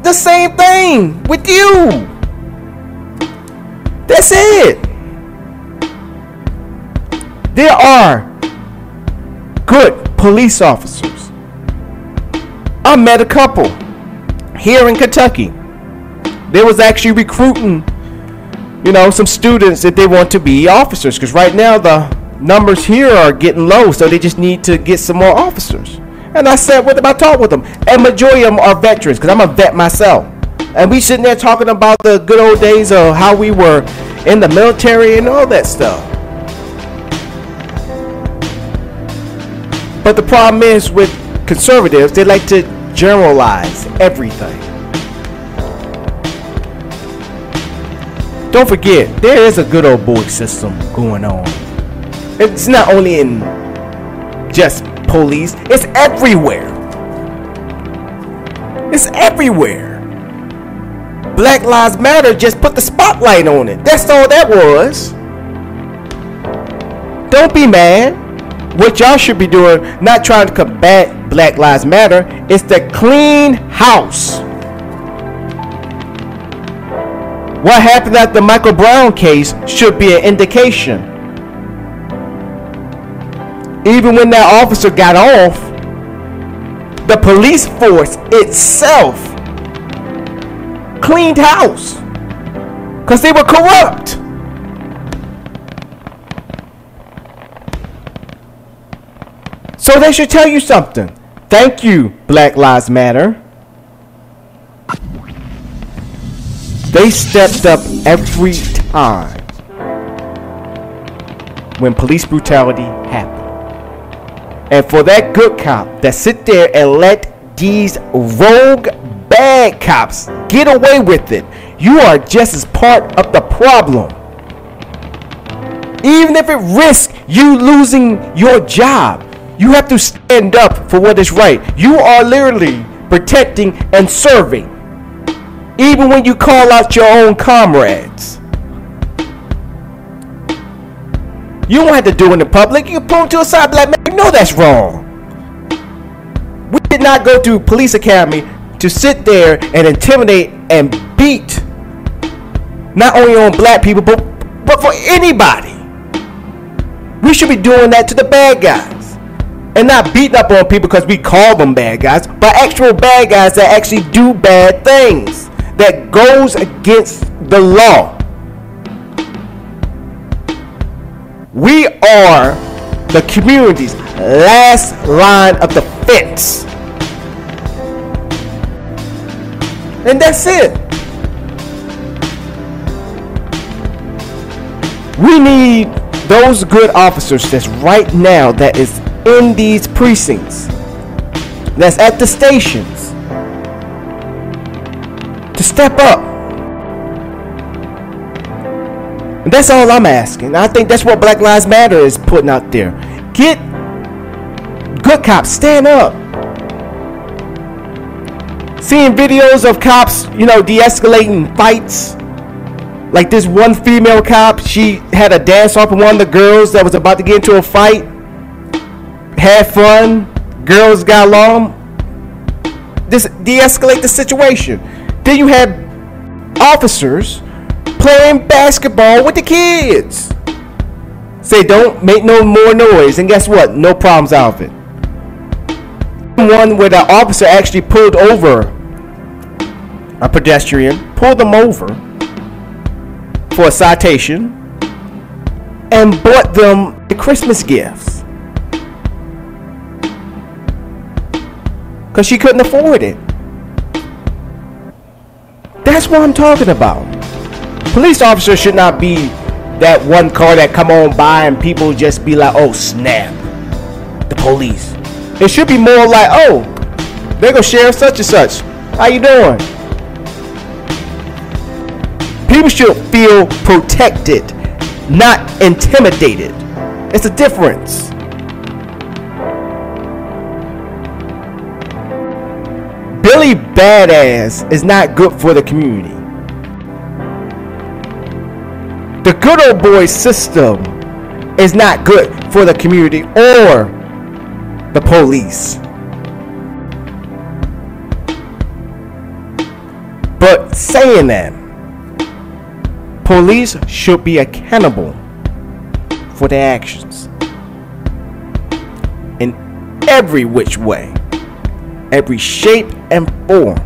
the same thing with you. That's it. There are good police officers. I met a couple here in Kentucky. They was actually recruiting, some students that they want to be officers, because right now the numbers here are getting low, so they just need to get some more officers. And I sat with them, I talked with them, and majority of them are veterans, because I'm a vet myself. And we sitting there talking about the good old days of how we were in the military and all that stuff. But the problem is with conservatives, they like to generalize everything. Don't forget, there is a good old boy system going on. It's not only in just police, it's everywhere. It's everywhere. Black Lives Matter just put the spotlight on it. That's all that was. Don't be mad. What y'all should be doing, not trying to combat Black Lives Matter, is to clean house. What happened at the Michael Brown case should be an indication. Even when that officer got off, the police force itself cleaned house because they were corrupt. So they should tell you something. Thank you, Black Lives Matter. They stepped up every time when police brutality happened. And for that good cop that sit there and let these rogue bad cops get away with it, you are just as part of the problem. Even if it risks you losing your job, you have to stand up for what is right. You are literally protecting and serving, even when you call out your own comrades. You don't have to do it in the public. You can pull them to a side, black man. You know that's wrong. We did not go to police academy to sit there and intimidate and beat not only on black people, but for anybody. We should be doing that to the bad guys and not beating up on people because we call them bad guys, but actual bad guys that actually do bad things that goes against the law. We are the community's last line of defense. And that's it. We need those good officers that's right now that is in these precincts, that's at the stations, to step up. And that's all I'm asking. I think that's what Black Lives Matter is putting out there. Get good cops, stand up. Seeing videos of cops, de-escalating fights. Like this one female cop, she had a dance off with one of the girls that was about to get into a fight. Had fun. Girls got along. Just de-escalate the situation. Then you had officers playing basketball with the kids. Say don't make no more noise, and guess what? No problems out of it. One where the officer actually pulled over a pedestrian, pulled them over for a citation, and bought them the Christmas gifts because she couldn't afford it. That's what I'm talking about. Police officers should not be that one car that come on by and people just be like, oh snap, the police. It should be more like, oh, there go Sheriff such and such. How you doing? People should feel protected, not intimidated. It's a difference. Billy Badass is not good for the community. The good old boy system is not good for the community or the police. But saying that, police should be accountable for their actions. And every which way, every shape and form.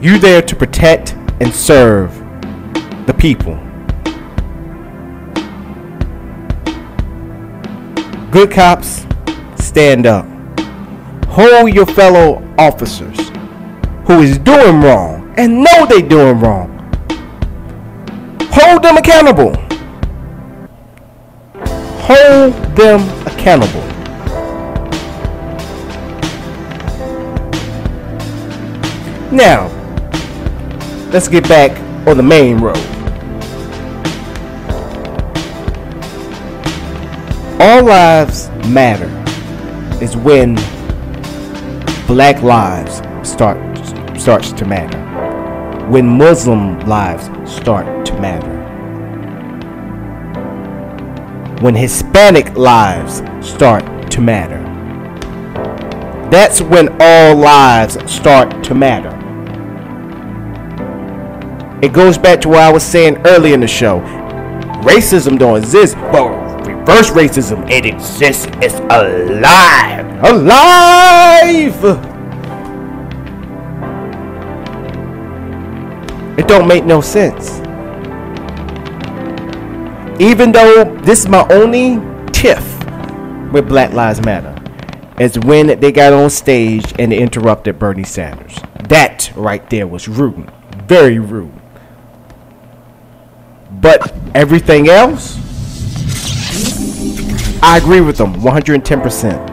You there to protect and serve the people. Good cops, stand up. Hold your fellow officers who is doing wrong and know they doing wrong. Hold them accountable. Hold them accountable. Now, let's get back on the main road. All lives matter is when black lives starts to matter. When Muslim lives start to matter. When Hispanic lives start to matter. That's when all lives start to matter. It goes back to what I was saying earlier in the show. Racism don't exist, but reverse racism, it exists. It's alive. Alive! It don't make no sense. Even though this is my only tiff with Black Lives Matter, is when they got on stage and they interrupted Bernie Sanders. That right there was rude. Very rude. But everything else, I agree with them 110%.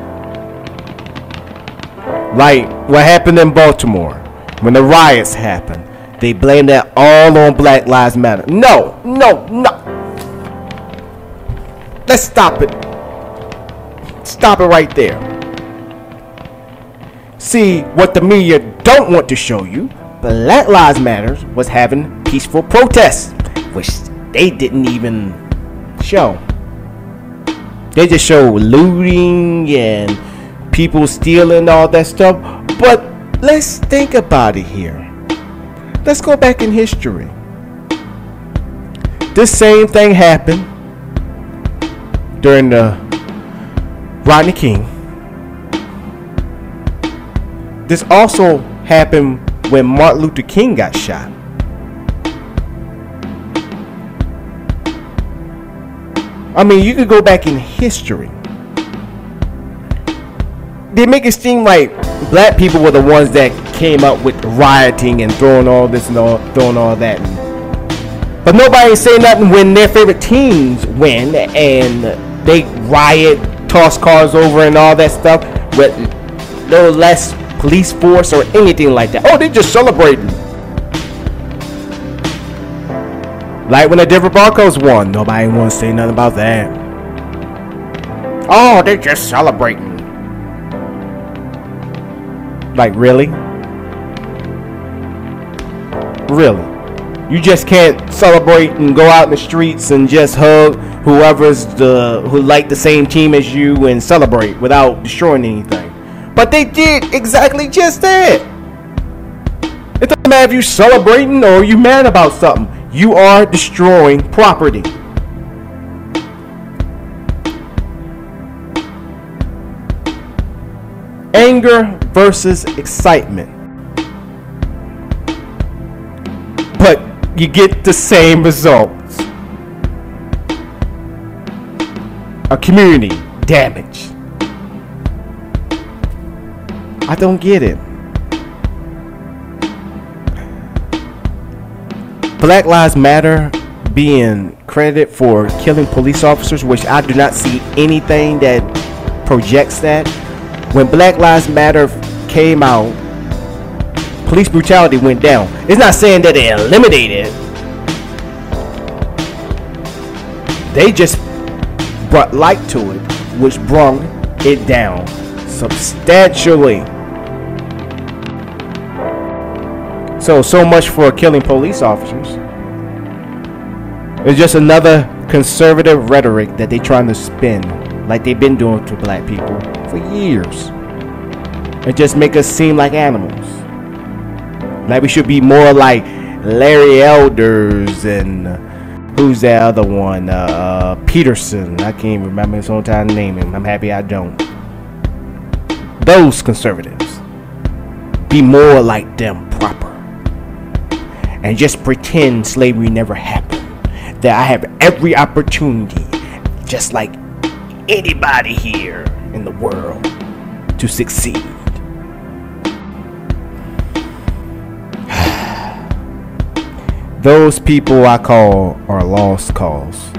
Like what happened in Baltimore when the riots happened. They blame that all on Black Lives Matter. No. Let's stop it. Stop it right there. See, what the media don't want to show you, Black Lives Matter was having peaceful protests, which they didn't even show. They just show looting and people stealing all that stuff. But let's think about it here. Let's go back in history. This same thing happened during the Rodney King. This also happened when Martin Luther King got shot. I mean, you could go back in history. They make it seem like black people were the ones that came up with rioting and throwing all this and throwing all that. But nobody ain't saying nothing when their favorite teams win and they riot, toss cars over and all that stuff with no less police force or anything like that. Oh, they just celebrating. Like when the Denver Broncos won, nobody want to say nothing about that. Oh, they just celebrating. Like, really? Really? You just can't celebrate and go out in the streets and just hug who like the same team as you and celebrate without destroying anything. But they did exactly just that. It doesn't matter if you're celebrating or you mad about something. You are destroying property. Anger versus excitement. But you get the same results. A community damage. I don't get it. Black Lives Matter being credited for killing police officers, which I do not see anything that projects that. When Black Lives Matter came out, police brutality went down. It's not saying that they eliminated it. They just brought light to it, which brought it down substantially. So much for killing police officers. It's just another conservative rhetoric that they're trying to spin, like they've been doing to black people for years. It just make us seem like animals. Like we should be more like Larry Elders and Who's that other one? Peterson. I can't even remember his own time naming. I'm happy I don't. Those conservatives. Be more like them proper. And just pretend slavery never happened. That I have every opportunity, just like anybody here in the world, to succeed. Those people I call are lost cause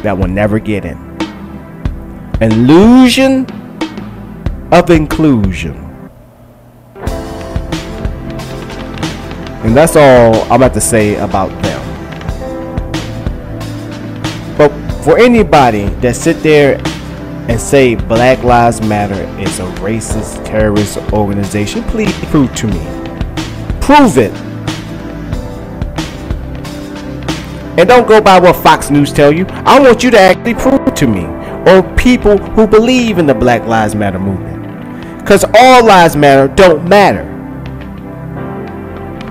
that will never get in. Illusion of inclusion. And that's all I'm about to say about them. But for anybody that sit there and say Black Lives Matter is a racist terrorist organization, please prove to me. Prove it. And don't go by what Fox News tell you. I want you to actually prove it to me. Or people who believe in the Black Lives Matter movement. Because all lives matter don't matter.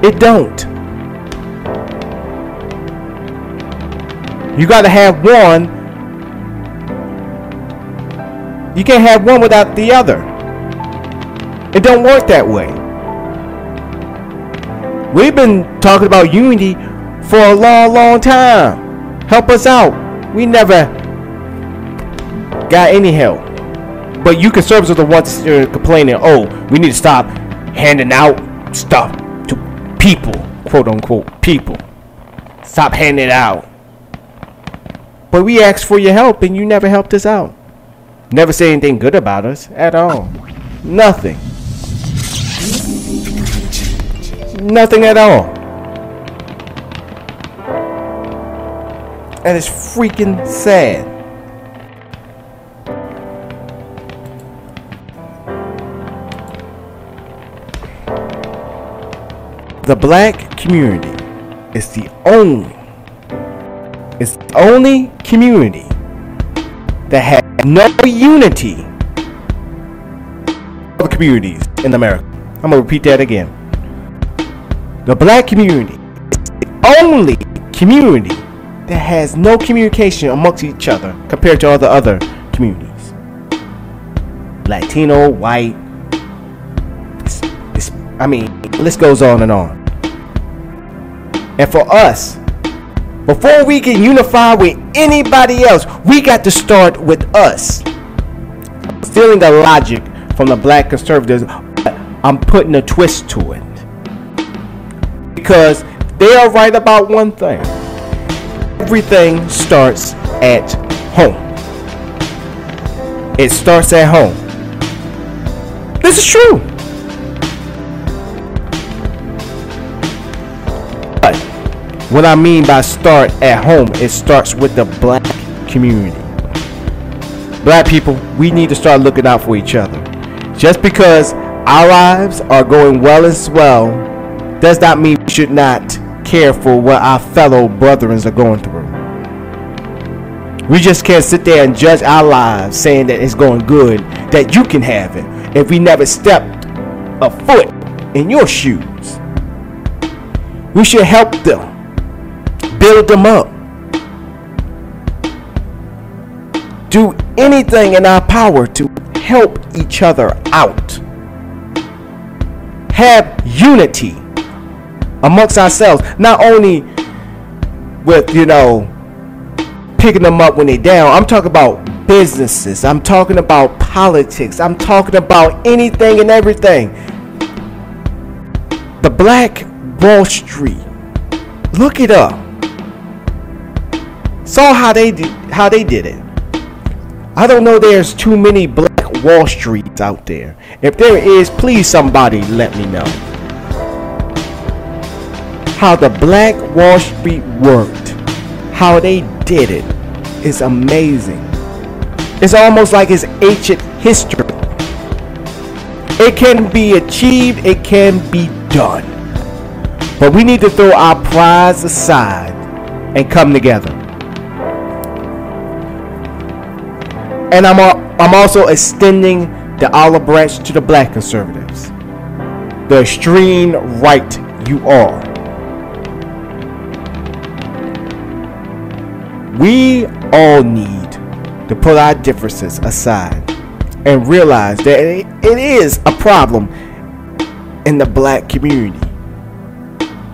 It don't. You gotta have one. You can't have one without the other. It don't work that way. We've been talking about unity for a long time. Help us out. We never got any help. But you conservatives are the ones complaining, oh, we need to stop handing out stuff to people, quote unquote people. Stop handing it out. But we asked for your help and you never helped us out. Never say anything good about us at all. Nothing. Nothing at all. And it's freaking sad. The black community is the only community that has no unity of the communities in America. I'm gonna repeat that again. The black community is the only community that has no communication amongst each other compared to all the other communities. Latino, white, the list goes on and on. And for us, before we can unify with anybody else, we got to start with us. Stealing the logic from the black conservatives, I'm putting a twist to it. Because they are right about one thing. Everything starts at home. It starts at home. This is true. But what I mean by start at home, it starts with the black community. Black people, we need to start looking out for each other. Just because our lives are going well and swell does not mean we should not care for what our fellow brethren are going through. We just can't sit there and judge our lives saying that it's going good, that you can have it, if we never stepped a foot in your shoes. We should help them, build them up, do anything in our power to help each other out. Have unity amongst ourselves, not only with, picking them up when they're down. I'm talking about businesses. I'm talking about politics. I'm talking about anything and everything. The Black Wall Street. Look it up. Saw how they did it. I don't know there's too many Black Wall Streets out there. If there is, please somebody let me know. How the Black Wall Street worked, how they did it, is amazing. It's almost like it's ancient history. It can be achieved, it can be done. But we need to throw our prides aside and come together. And I'm also extending the olive branch to the black conservatives. The extreme right you are. We all need to put our differences aside and realize that it is a problem in the black community,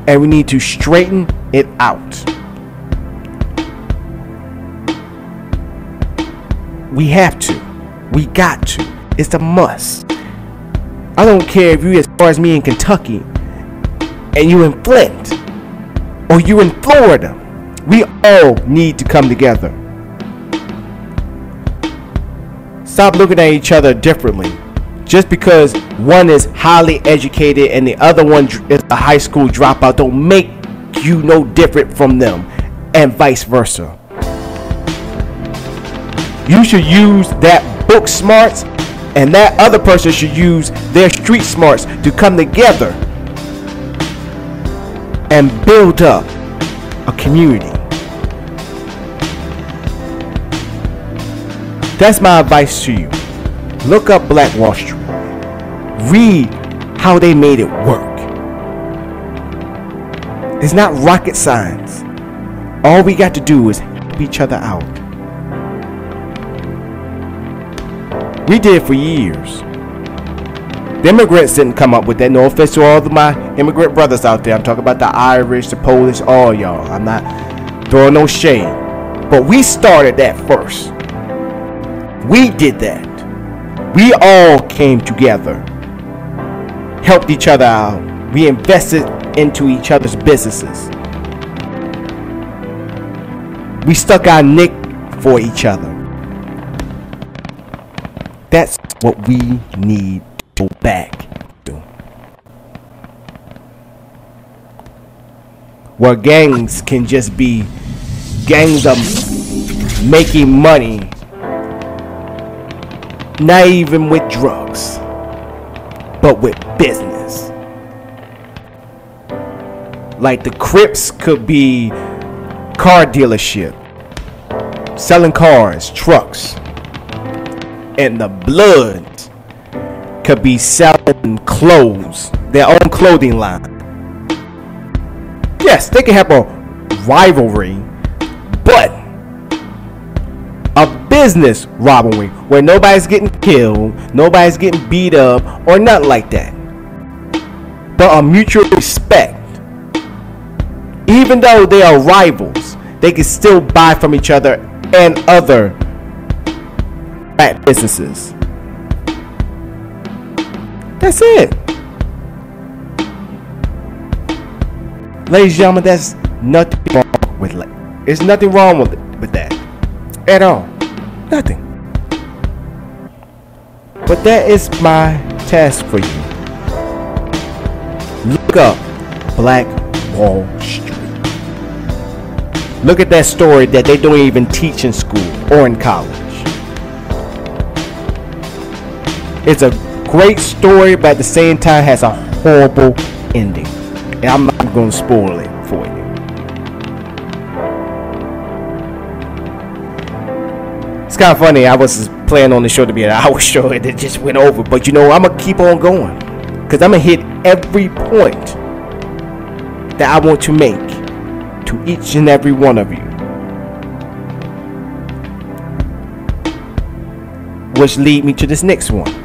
and we need to straighten it out. We have to. We got to. It's a must. I don't care if you as far as me in Kentucky and you in Flint or you in Florida. We all need to come together. Stop looking at each other differently. Just because one is highly educated and the other one is a high school dropout don't make you no different from them, and vice versa. You should use that book smarts, and that other person should use their street smarts to come together and build up a community. That's my advice to you. Look up Black Wall Street. Read how they made it work. It's not rocket science. All we got to do is help each other out. We did it for years. The immigrants didn't come up with that. No offense to all of my immigrant brothers out there. I'm talking about the Irish, the Polish, all y'all. I'm not throwing no shade. But we started that first. We did that. We all came together, helped each other out. We invested into each other's businesses. We stuck our neck for each other. That's what we need to go back to. Where gangs can just be gangs of making money, not even with drugs, but with business. Like the Crips could be car dealership, selling cars, trucks. And the Bloods could be selling clothes, their own clothing line. Yes, they can have a rivalry, but a business rivalry where nobody's getting killed, nobody's getting beat up, or nothing like that. But a mutual respect. Even though they are rivals, they can still buy from each other and other black businesses. That's it. Ladies and gentlemen, that's nothing wrong with it. There's nothing wrong with that at all. Nothing. But that is my task for you. Look up Black Wall Street. Look at that story that they don't even teach in school or in college. It's a great story, but at the same time has a horrible ending. And I'm not going to spoil it for you. It's kind of funny. I was planning on the show to be an hour show and it just went over. But you know, I'm going to keep on going. Because I'm going to hit every point that I want to make to each and every one of you. Which lead me to this next one.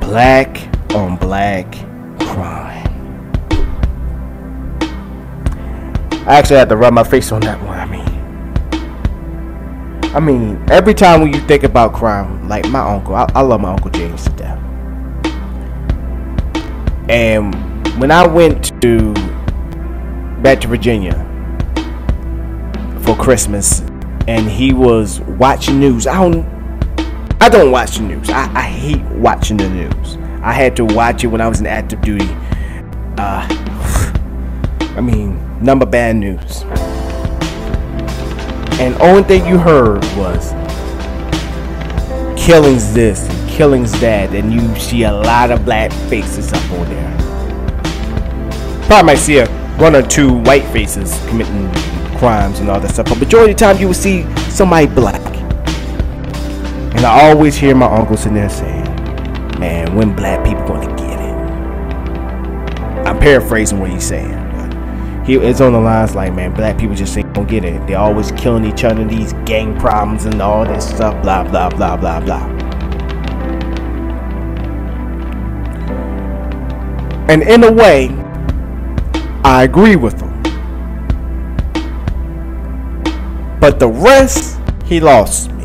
Black on black crime. I actually had to rub my face on that one. I mean, every time when you think about crime, like my uncle, I love my Uncle James to death. And when I went back to Virginia for Christmas, and he was watching news. I don't watch the news. I hate watching the news. I had to watch it when I was in active duty. Number bad news. And only thing you heard was killings this and killings that, and you see a lot of black faces up on there. Probably might see one or two white faces committing crimes and all that stuff, but majority of the time you will see somebody black. And I always hear my uncle sitting there saying, man, when black people gonna get it? I'm paraphrasing what he's saying. He is on the lines like, man, black people just ain't gonna get it. They're always killing each other, these gang problems and all this stuff, blah, blah, blah, blah, blah. And in a way, I agree with him. But the rest, he lost me.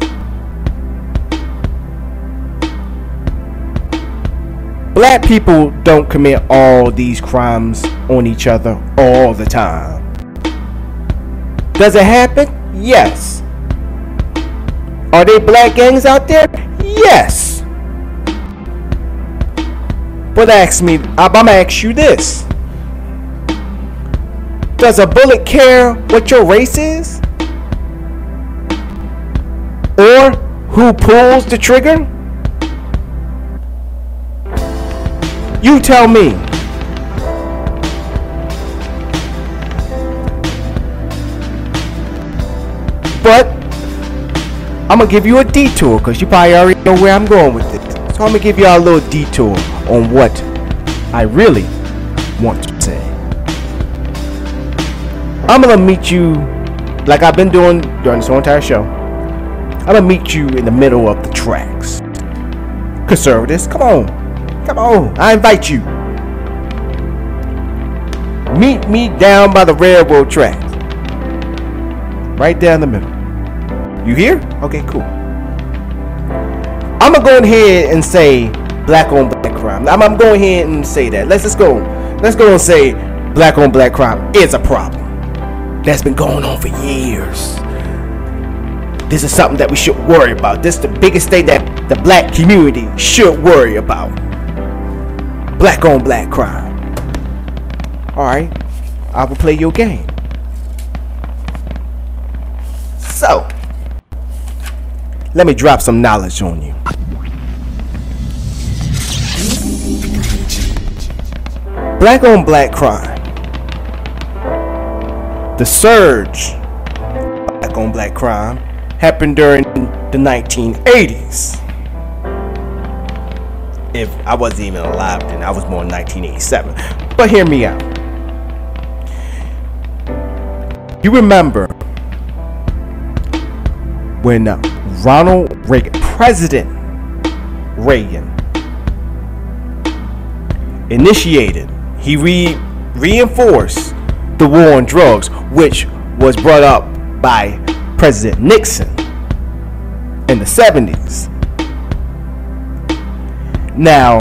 Black people don't commit all these crimes on each other all the time. Does it happen? Yes. Are there black gangs out there? Yes. But I'm gonna ask you this. Does a bullet care what your race is? Or who pulls the trigger? You tell me. But I'm gonna give you a detour because you probably already know where I'm going with this. So I'm gonna give y'all a little detour on what I really want to say. I'm gonna meet you like I've been doing during this whole entire show. I'm gonna meet you in the middle of the tracks. Conservatives, come on. Come on, I invite you. Meet me down by the railroad tracks. Right down the middle. You here? Okay, cool. I'm gonna go ahead and say black on black crime. I'm going ahead and say that. Let's go and say black on black crime is a problem that's been going on for years. This is something that we should worry about. This is the biggest thing that the black community should worry about. Black on black crime. Alright, I will play your game. So, let me drop some knowledge on you. Black on black crime. The surge of black on black crime happened during the 1980s. If I wasn't even alive then, I was born in 1987. But hear me out. You remember when Ronald Reagan, President Reagan, initiated, he reinforced the war on drugs, which was brought up by President Nixon in the 70s. Now,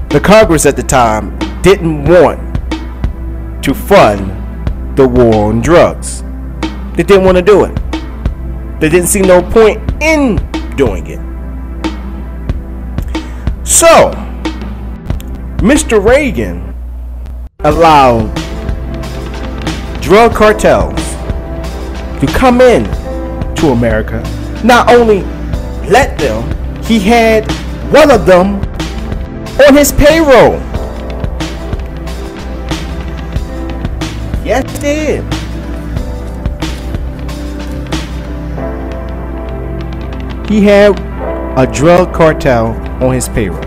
the Congress at the time didn't want to fund the war on drugs. They didn't want to do it. They didn't see no point in doing it. So, Mr. Reagan allowed drug cartels to come in to America. Not only let them, he had one of them on his payroll. Yes, he did. He had a drug cartel on his payroll.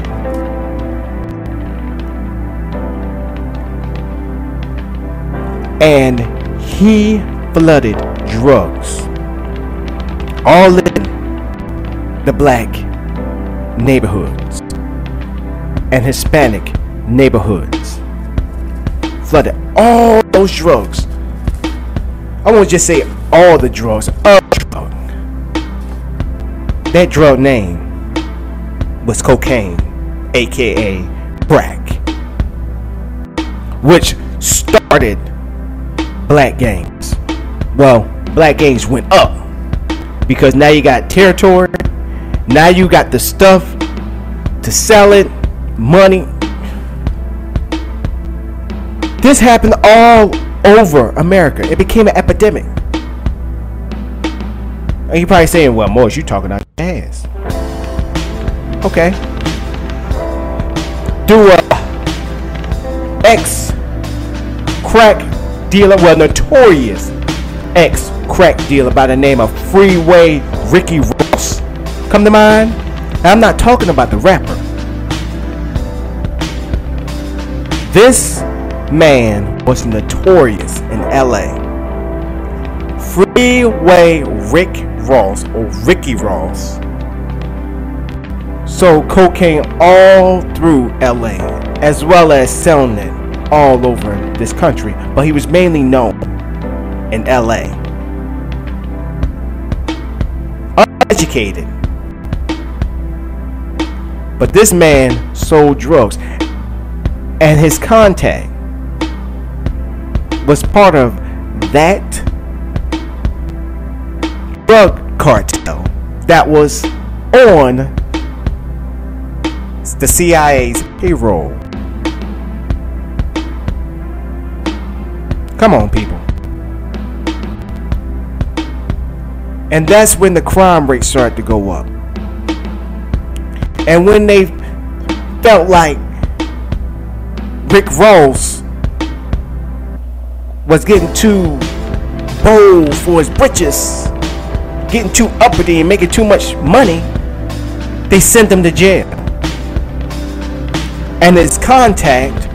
And he flooded drugs all in the black neighborhoods and Hispanic neighborhoods. Flooded all those drugs. I won't just say all the drugs, a drug. That drug name was cocaine, aka crack, which started black gangs. Well, black gangs went up because now you got territory, now you got the stuff to sell it, money. This happened all over America. It became an epidemic. And you're probably saying, well, Morris, you talking out your ass. Okay. Do a ex-crack dealer, well, notorious ex-crack dealer by the name of Freeway Ricky Ross come to mind? Now, I'm not talking about the rapper. This man was notorious in LA. Freeway Rick Ross, or Ricky Ross, sold cocaine all through LA, as well as selling it all over this country, but he was mainly known in LA. Uneducated, but this man sold drugs, and his contact was part of that drug cartel that was on the CIA's payroll. Come on, people. And that's when the crime rate started to go up. And when they felt like Rick Ross was getting too bold for his britches, getting too uppity and making too much money, they sent him to jail. And his contact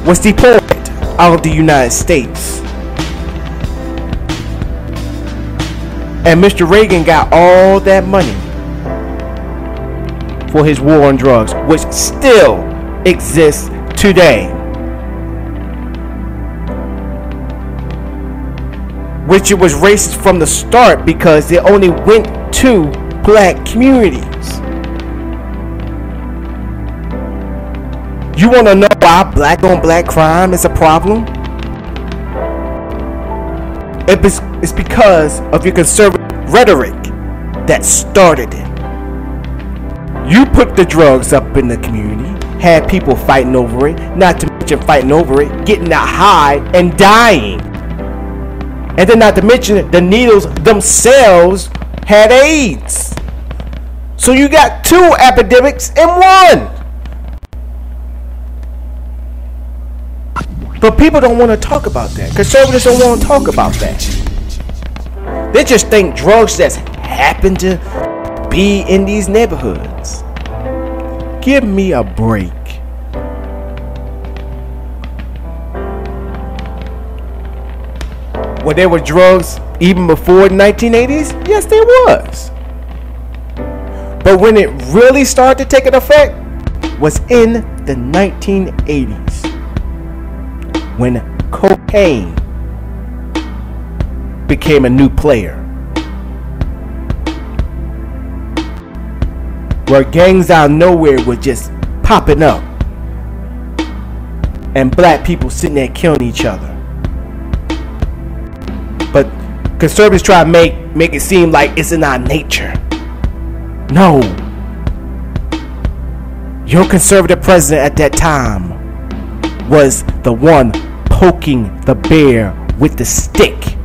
was deported out of the United States. And Mr. Reagan got all that money for his war on drugs, which still exists today. Which it was racist from the start because it only went to black communities. You want to know why black on black crime is a problem? It's because of your conservative rhetoric that started it. You put the drugs up in the community, had people fighting over it, not to mention fighting over it, getting that high and dying. And then not to mention the needles themselves had AIDS. So you got two epidemics in one. But people don't want to talk about that. Conservatives don't want to talk about that. They just think drugs just happen to be in these neighborhoods. Give me a break. Well, there were drugs even before the 1980s? Yes, there was. But when it really started to take an effect was in the 1980s. When cocaine became a new player. Where gangs out of nowhere were just popping up. And black people sitting there killing each other. But conservatives try to make it seem like it's in our nature. No. Your conservative president at that time was the one poking the bear with the stick.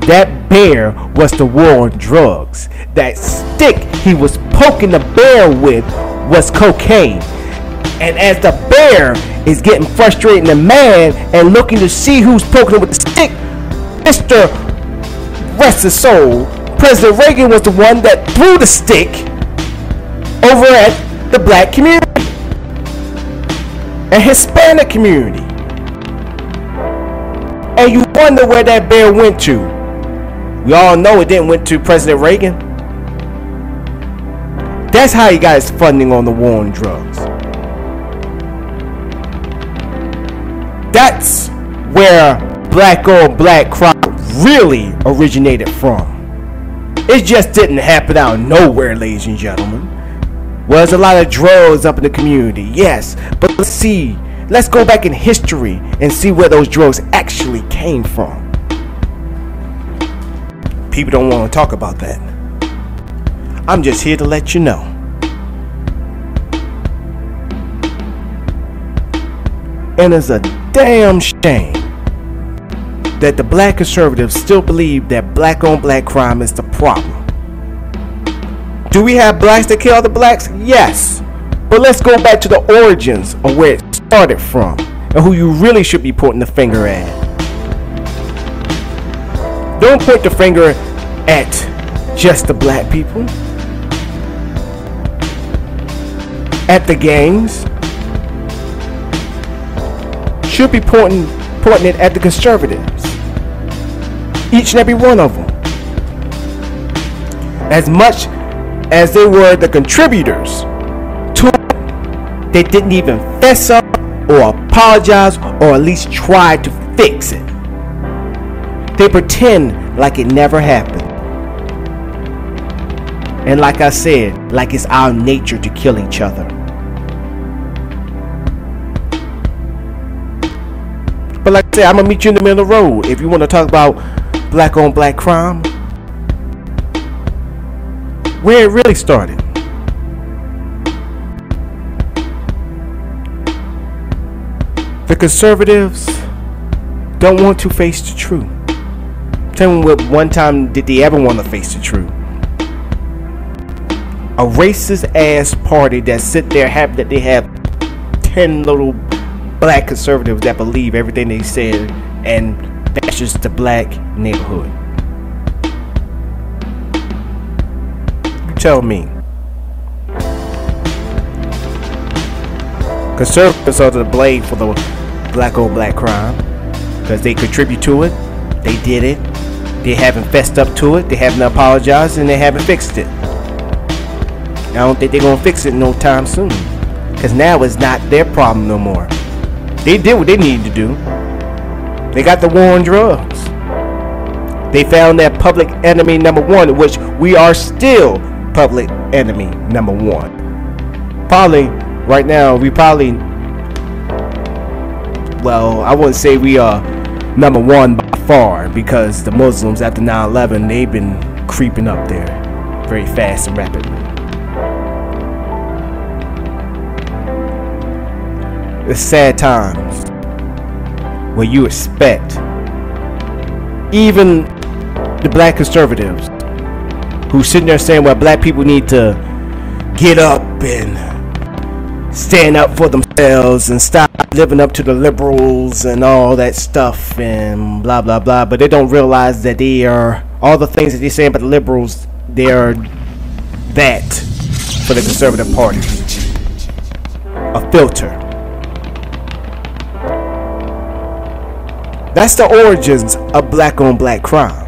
That bear was the war on drugs. That stick he was poking the bear with was cocaine. And as the bear is getting frustrated and mad and looking to see who's poking him with the stick, Mr. Rest his soul, President Reagan was the one that threw the stick over at the black community and Hispanic community. And you wonder where that bear went to. We all know it didn't went to President Reagan. That's how he got his funding on the war on drugs. That's where black on black crime really originated from. It just didn't happen out of nowhere, ladies and gentlemen. Well, there's a lot of drugs up in the community, yes, but let's go back in history and see where those drugs actually came from. People don't want to talk about that. I'm just here to let you know. And it's a damn shame that the black conservatives still believe that black on black crime is the problem. Do we have blacks that kill other blacks? Yes. But let's go back to the origins of where it started from and who you really should be pointing the finger at. Don't point the finger at just the black people, at the gangs, should be pointing it at the conservatives. Each and every one of them. As much as they were the contributors to it, they didn't even fess up or apologize or at least try to fix it. They pretend like it never happened. And like I said, like it's our nature to kill each other. But like I said, I'm going to meet you in the middle of the road. If you want to talk about black on black crime, where it really started. The conservatives don't want to face the truth. Tell me what one time did they ever want to face the truth? A racist ass party that sit there happy that they have 10 little black conservatives that believe everything they said, and that's just the black neighborhood. You tell me. Conservatives are to blame for the black on black crime because they contribute to it. They did it. They haven't fessed up to it. They haven't apologized, and they haven't fixed it. I don't think they're gonna fix it no time soon, because now it's not their problem no more. They did what they needed to do. They got the war on drugs. They found that public enemy number one, which we are still public enemy number one. Probably right now, well, I wouldn't say we are number one by far, because the Muslims after 9/11, they've been creeping up there very fast and rapidly. It's sad times where you expect even the black conservatives who sitting there saying, well, black people need to get up and stand up for themselves and stop living up to the liberals and all that stuff and blah blah blah, but they don't realize that they are, all the things that they say about the liberals, they are that for the conservative party, a filter. That's the origins of black on black crime.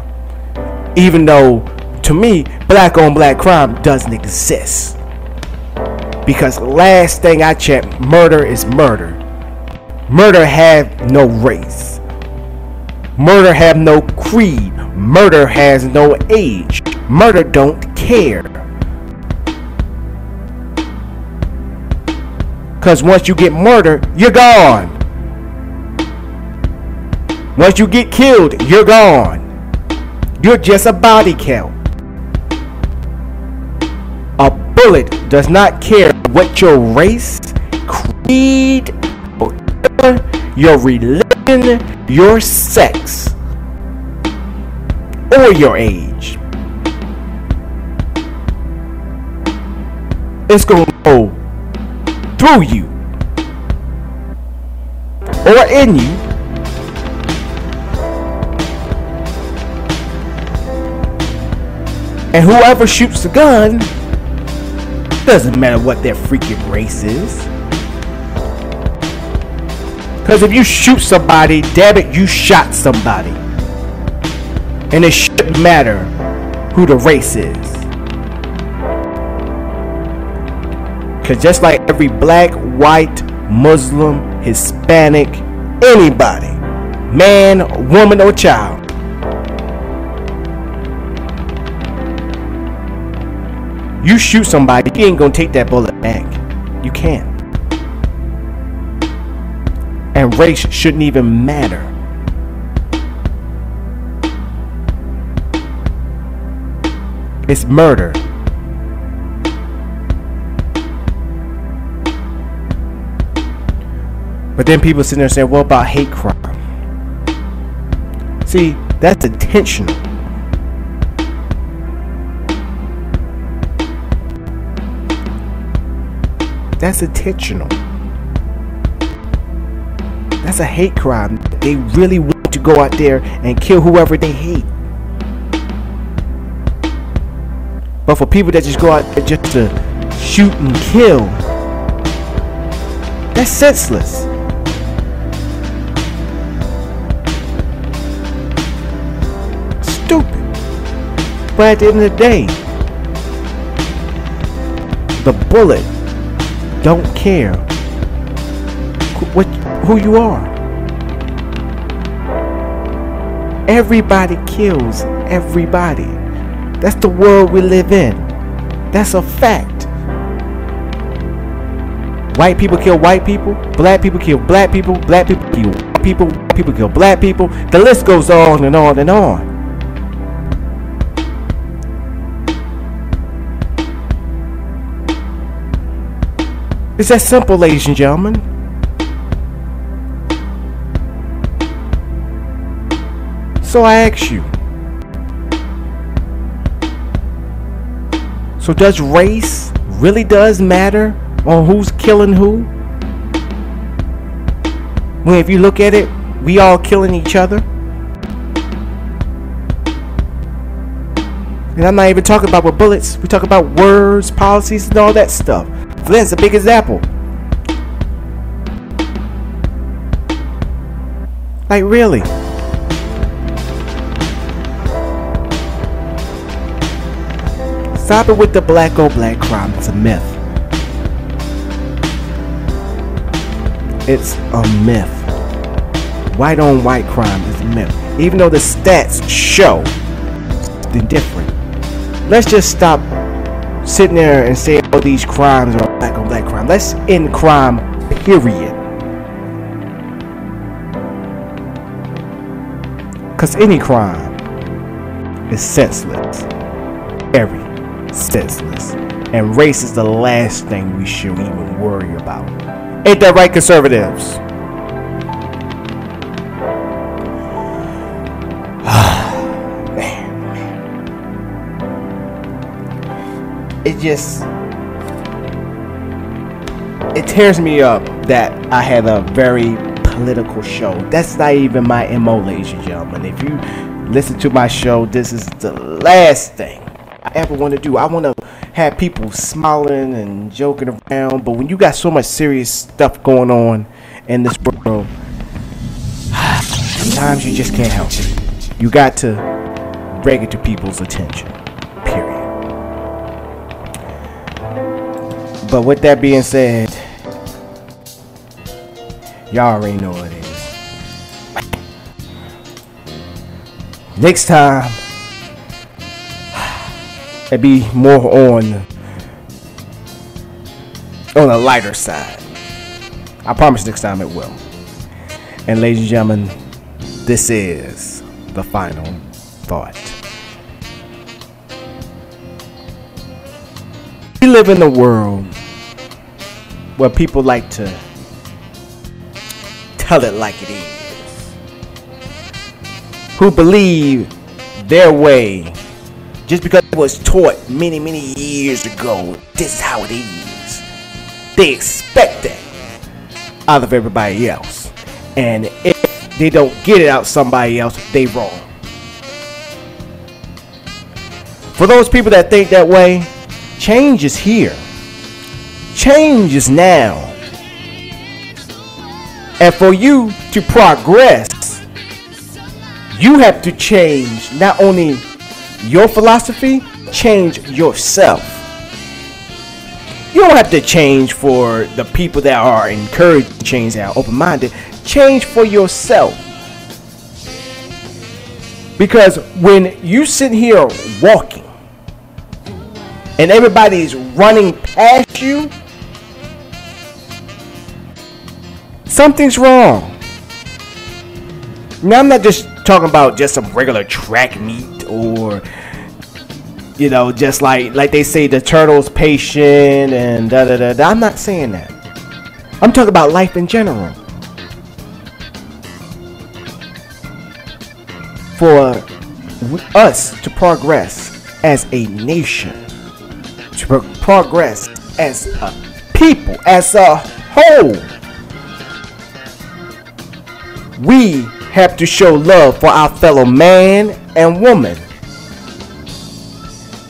Even though, to me, black on black crime doesn't exist. Because last thing I checked, murder is murder. Murder have no race. Murder have no creed. Murder has no age. Murder don't care. Because once you get murdered, you're gone. Once you get killed, you're gone. You're just a body count. A bullet does not care what your race, creed, or your religion, your sex, or your age. It's going to go through you or in you. And whoever shoots the gun, doesn't matter what their freaking race is. Because if you shoot somebody, damn it, you shot somebody. And it shouldn't matter who the race is. Because just like every black, white, Muslim, Hispanic, anybody, man, woman, or child, you shoot somebody, you ain't gonna take that bullet back. You can't. And race shouldn't even matter. It's murder. But then people sitting there saying, what about hate crime? See, that's intentional. That's intentional. That's a hate crime. They really want to go out there and kill whoever they hate. But for people that just go out there just to shoot and kill, that's senseless. But at the end of the day, the bullet don't care who you are. Everybody kills everybody. That's the world we live in. That's a fact. White people kill white people. Black people kill black people. Black people kill white people. White people kill black people. The list goes on and on and on. It's that simple, ladies and gentlemen. So I ask you, so does race really does matter on who's killing who? Well, if you look at it, we all killing each other. And I'm not even talking about with bullets. We talk about words, policies, and all that stuff. Flint's a big example. Like, really? Stop it with the black on black crime. It's a myth. It's a myth. White on white crime is a myth. Even though the stats show something different. Let's just stop sitting there and saying, oh, these crimes are black on black crime. Let's end crime, period. Because any crime is senseless. Very senseless. And race is the last thing we should even worry about. Ain't that right, conservatives? It tears me up that I have a very political show. That's not even my MO, ladies and gentlemen. If you listen to my show, this is the last thing I ever want to do. I want to have people smiling and joking around, but when you got so much serious stuff going on in this world, sometimes you just can't help it. You got to bring it to people's attention. But with that being said, y'all already know what it is. Next time, it'll be more on a lighter side. I promise next time it will. And ladies and gentlemen, this is the final thought. We live in a world where people like to tell it like it is, who believe their way just because it was taught many years ago. This is how it is. They expect that out of everybody else, and if they don't get it out somebody else, they wrong. For those people that think that way, change is here. Change is now. And for you to progress, you have to change not only your philosophy, change yourself. You don't have to change for the people that are encouraged to change, that are open-minded. Change for yourself. Because when you sit here walking and everybody's running past you, something's wrong. Now, I'm not just talking about just some regular track meet or, you know, just like they say the turtle's patient and da-da-da-da. I'm not saying that. I'm talking about life in general. For us to progress as a nation, to progress as a people, as a whole, we have to show love for our fellow man and woman.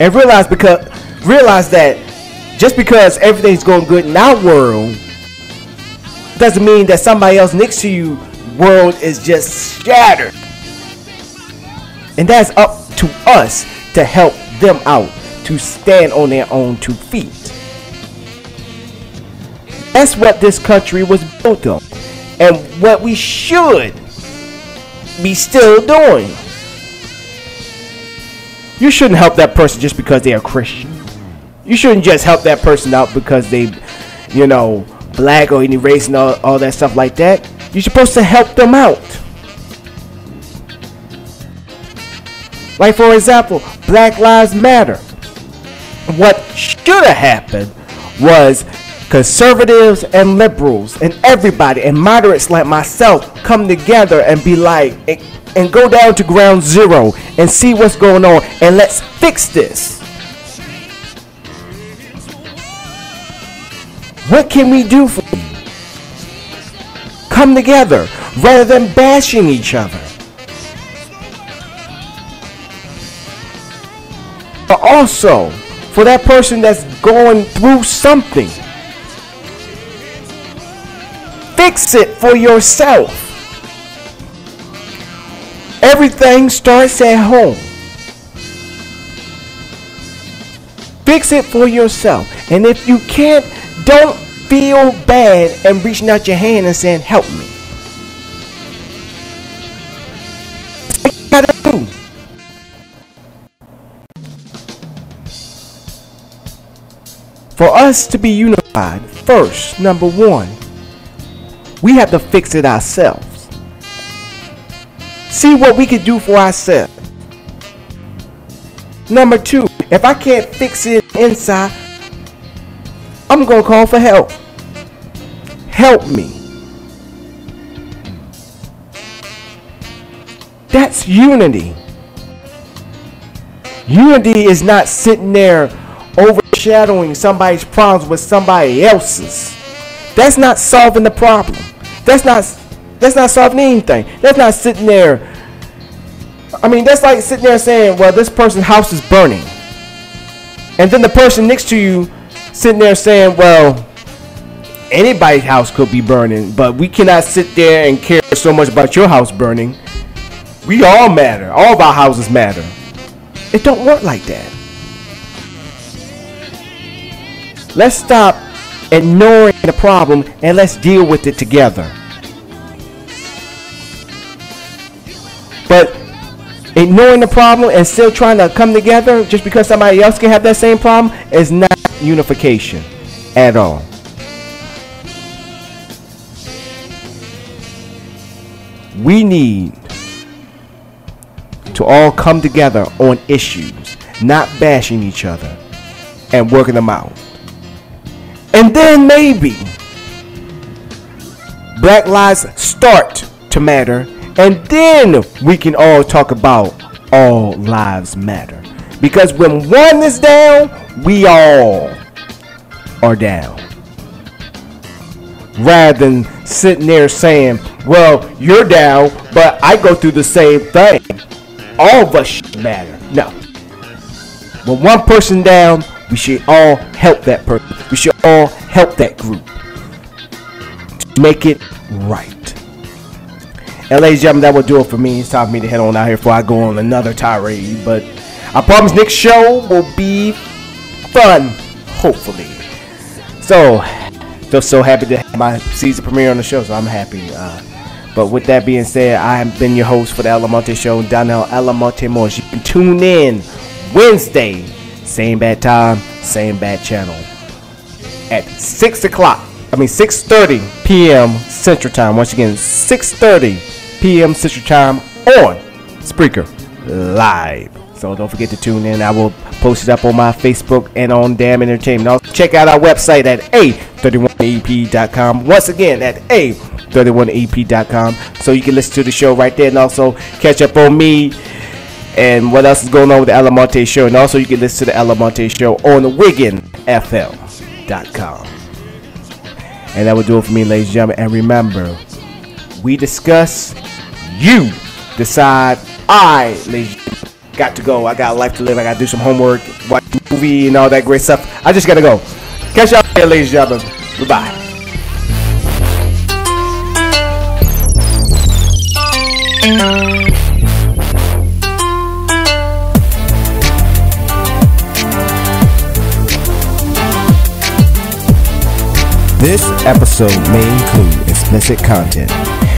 And realize that just because everything's going good in our world doesn't mean that somebody else next to you world is just shattered. And that's up to us to help them out to stand on their own 2 feet. That's what this country was built on, and what we should be still doing. You shouldn't help that person just because they are Christian. You shouldn't just help that person out because they, black or any race and all that stuff like that. You're supposed to help them out. Like, for example, Black Lives Matter. What should have happened was conservatives and liberals and everybody and moderates like myself come together and be like, and go down to ground zero and see what's going on, and let's fix this. What can we do for you? Come together rather than bashing each other. But also, for that person that's going through something, fix it for yourself. Everything starts at home. Fix it for yourself. And if you can't, don't feel bad and reaching out your hand and saying, help me. That's what you gotta do. For us to be unified, first, number one, we have to fix it ourselves. See what we can do for ourselves. Number two, if I can't fix it inside, I'm going to call for help. Help me. That's unity. Unity is not sitting there overshadowing somebody's problems with somebody else's. That's not solving the problem. That's not solving anything. That's not sitting there. I mean, that's like sitting there saying, well, this person's house is burning. And then the person next to you sitting there saying, well, anybody's house could be burning, but we cannot sit there and care so much about your house burning. We all matter. All of our houses matter. It don't work like that. Let's stop ignoring the problem and let's deal with it together. But ignoring the problem and still trying to come together just because somebody else can have that same problem is not unification at all. We need to all come together on issues, not bashing each other and working them out. And then maybe Black lives start to matter, and then we can all talk about all lives matter. Because when one is down, we all are down. Rather than sitting there saying, well, you're down, but I go through the same thing. All of us should matter. No. When one person down, we should all help that person. We should all help that group to make it right. And ladies and gentlemen, that will do it for me. It's time for me to head on out here before I go on another tirade. But I promise next show will be fun, hopefully. So, just so happy to have my season premiere on the show, so I'm happy. But with that being said, I have been your host for the Alamonte Show, Donnell Alamonte Morris. You can tune in Wednesday, same bad time, same bad channel, at 6:30 p.m. Central Time. Once again, 6:30 p.m. Central Time on Spreaker Live. So don't forget to tune in. I will post it up on my Facebook and on Damn Entertainment. Also, check out our website at a31ep.com. Once again, at a31ep.com. So you can listen to the show right there and also catch up on me and what else is going on with the Alamonte Show. And also you can listen to the Alamonte Show on the WiganFL.com. And that will do it for me, ladies and gentlemen. And remember, we discuss, you decide. I, ladies and gentlemen, got to go. I got a life to live. I got to do some homework, watch a movie and all that great stuff. I just got to go. Catch y'all later, ladies and gentlemen. Goodbye. This episode may include explicit content.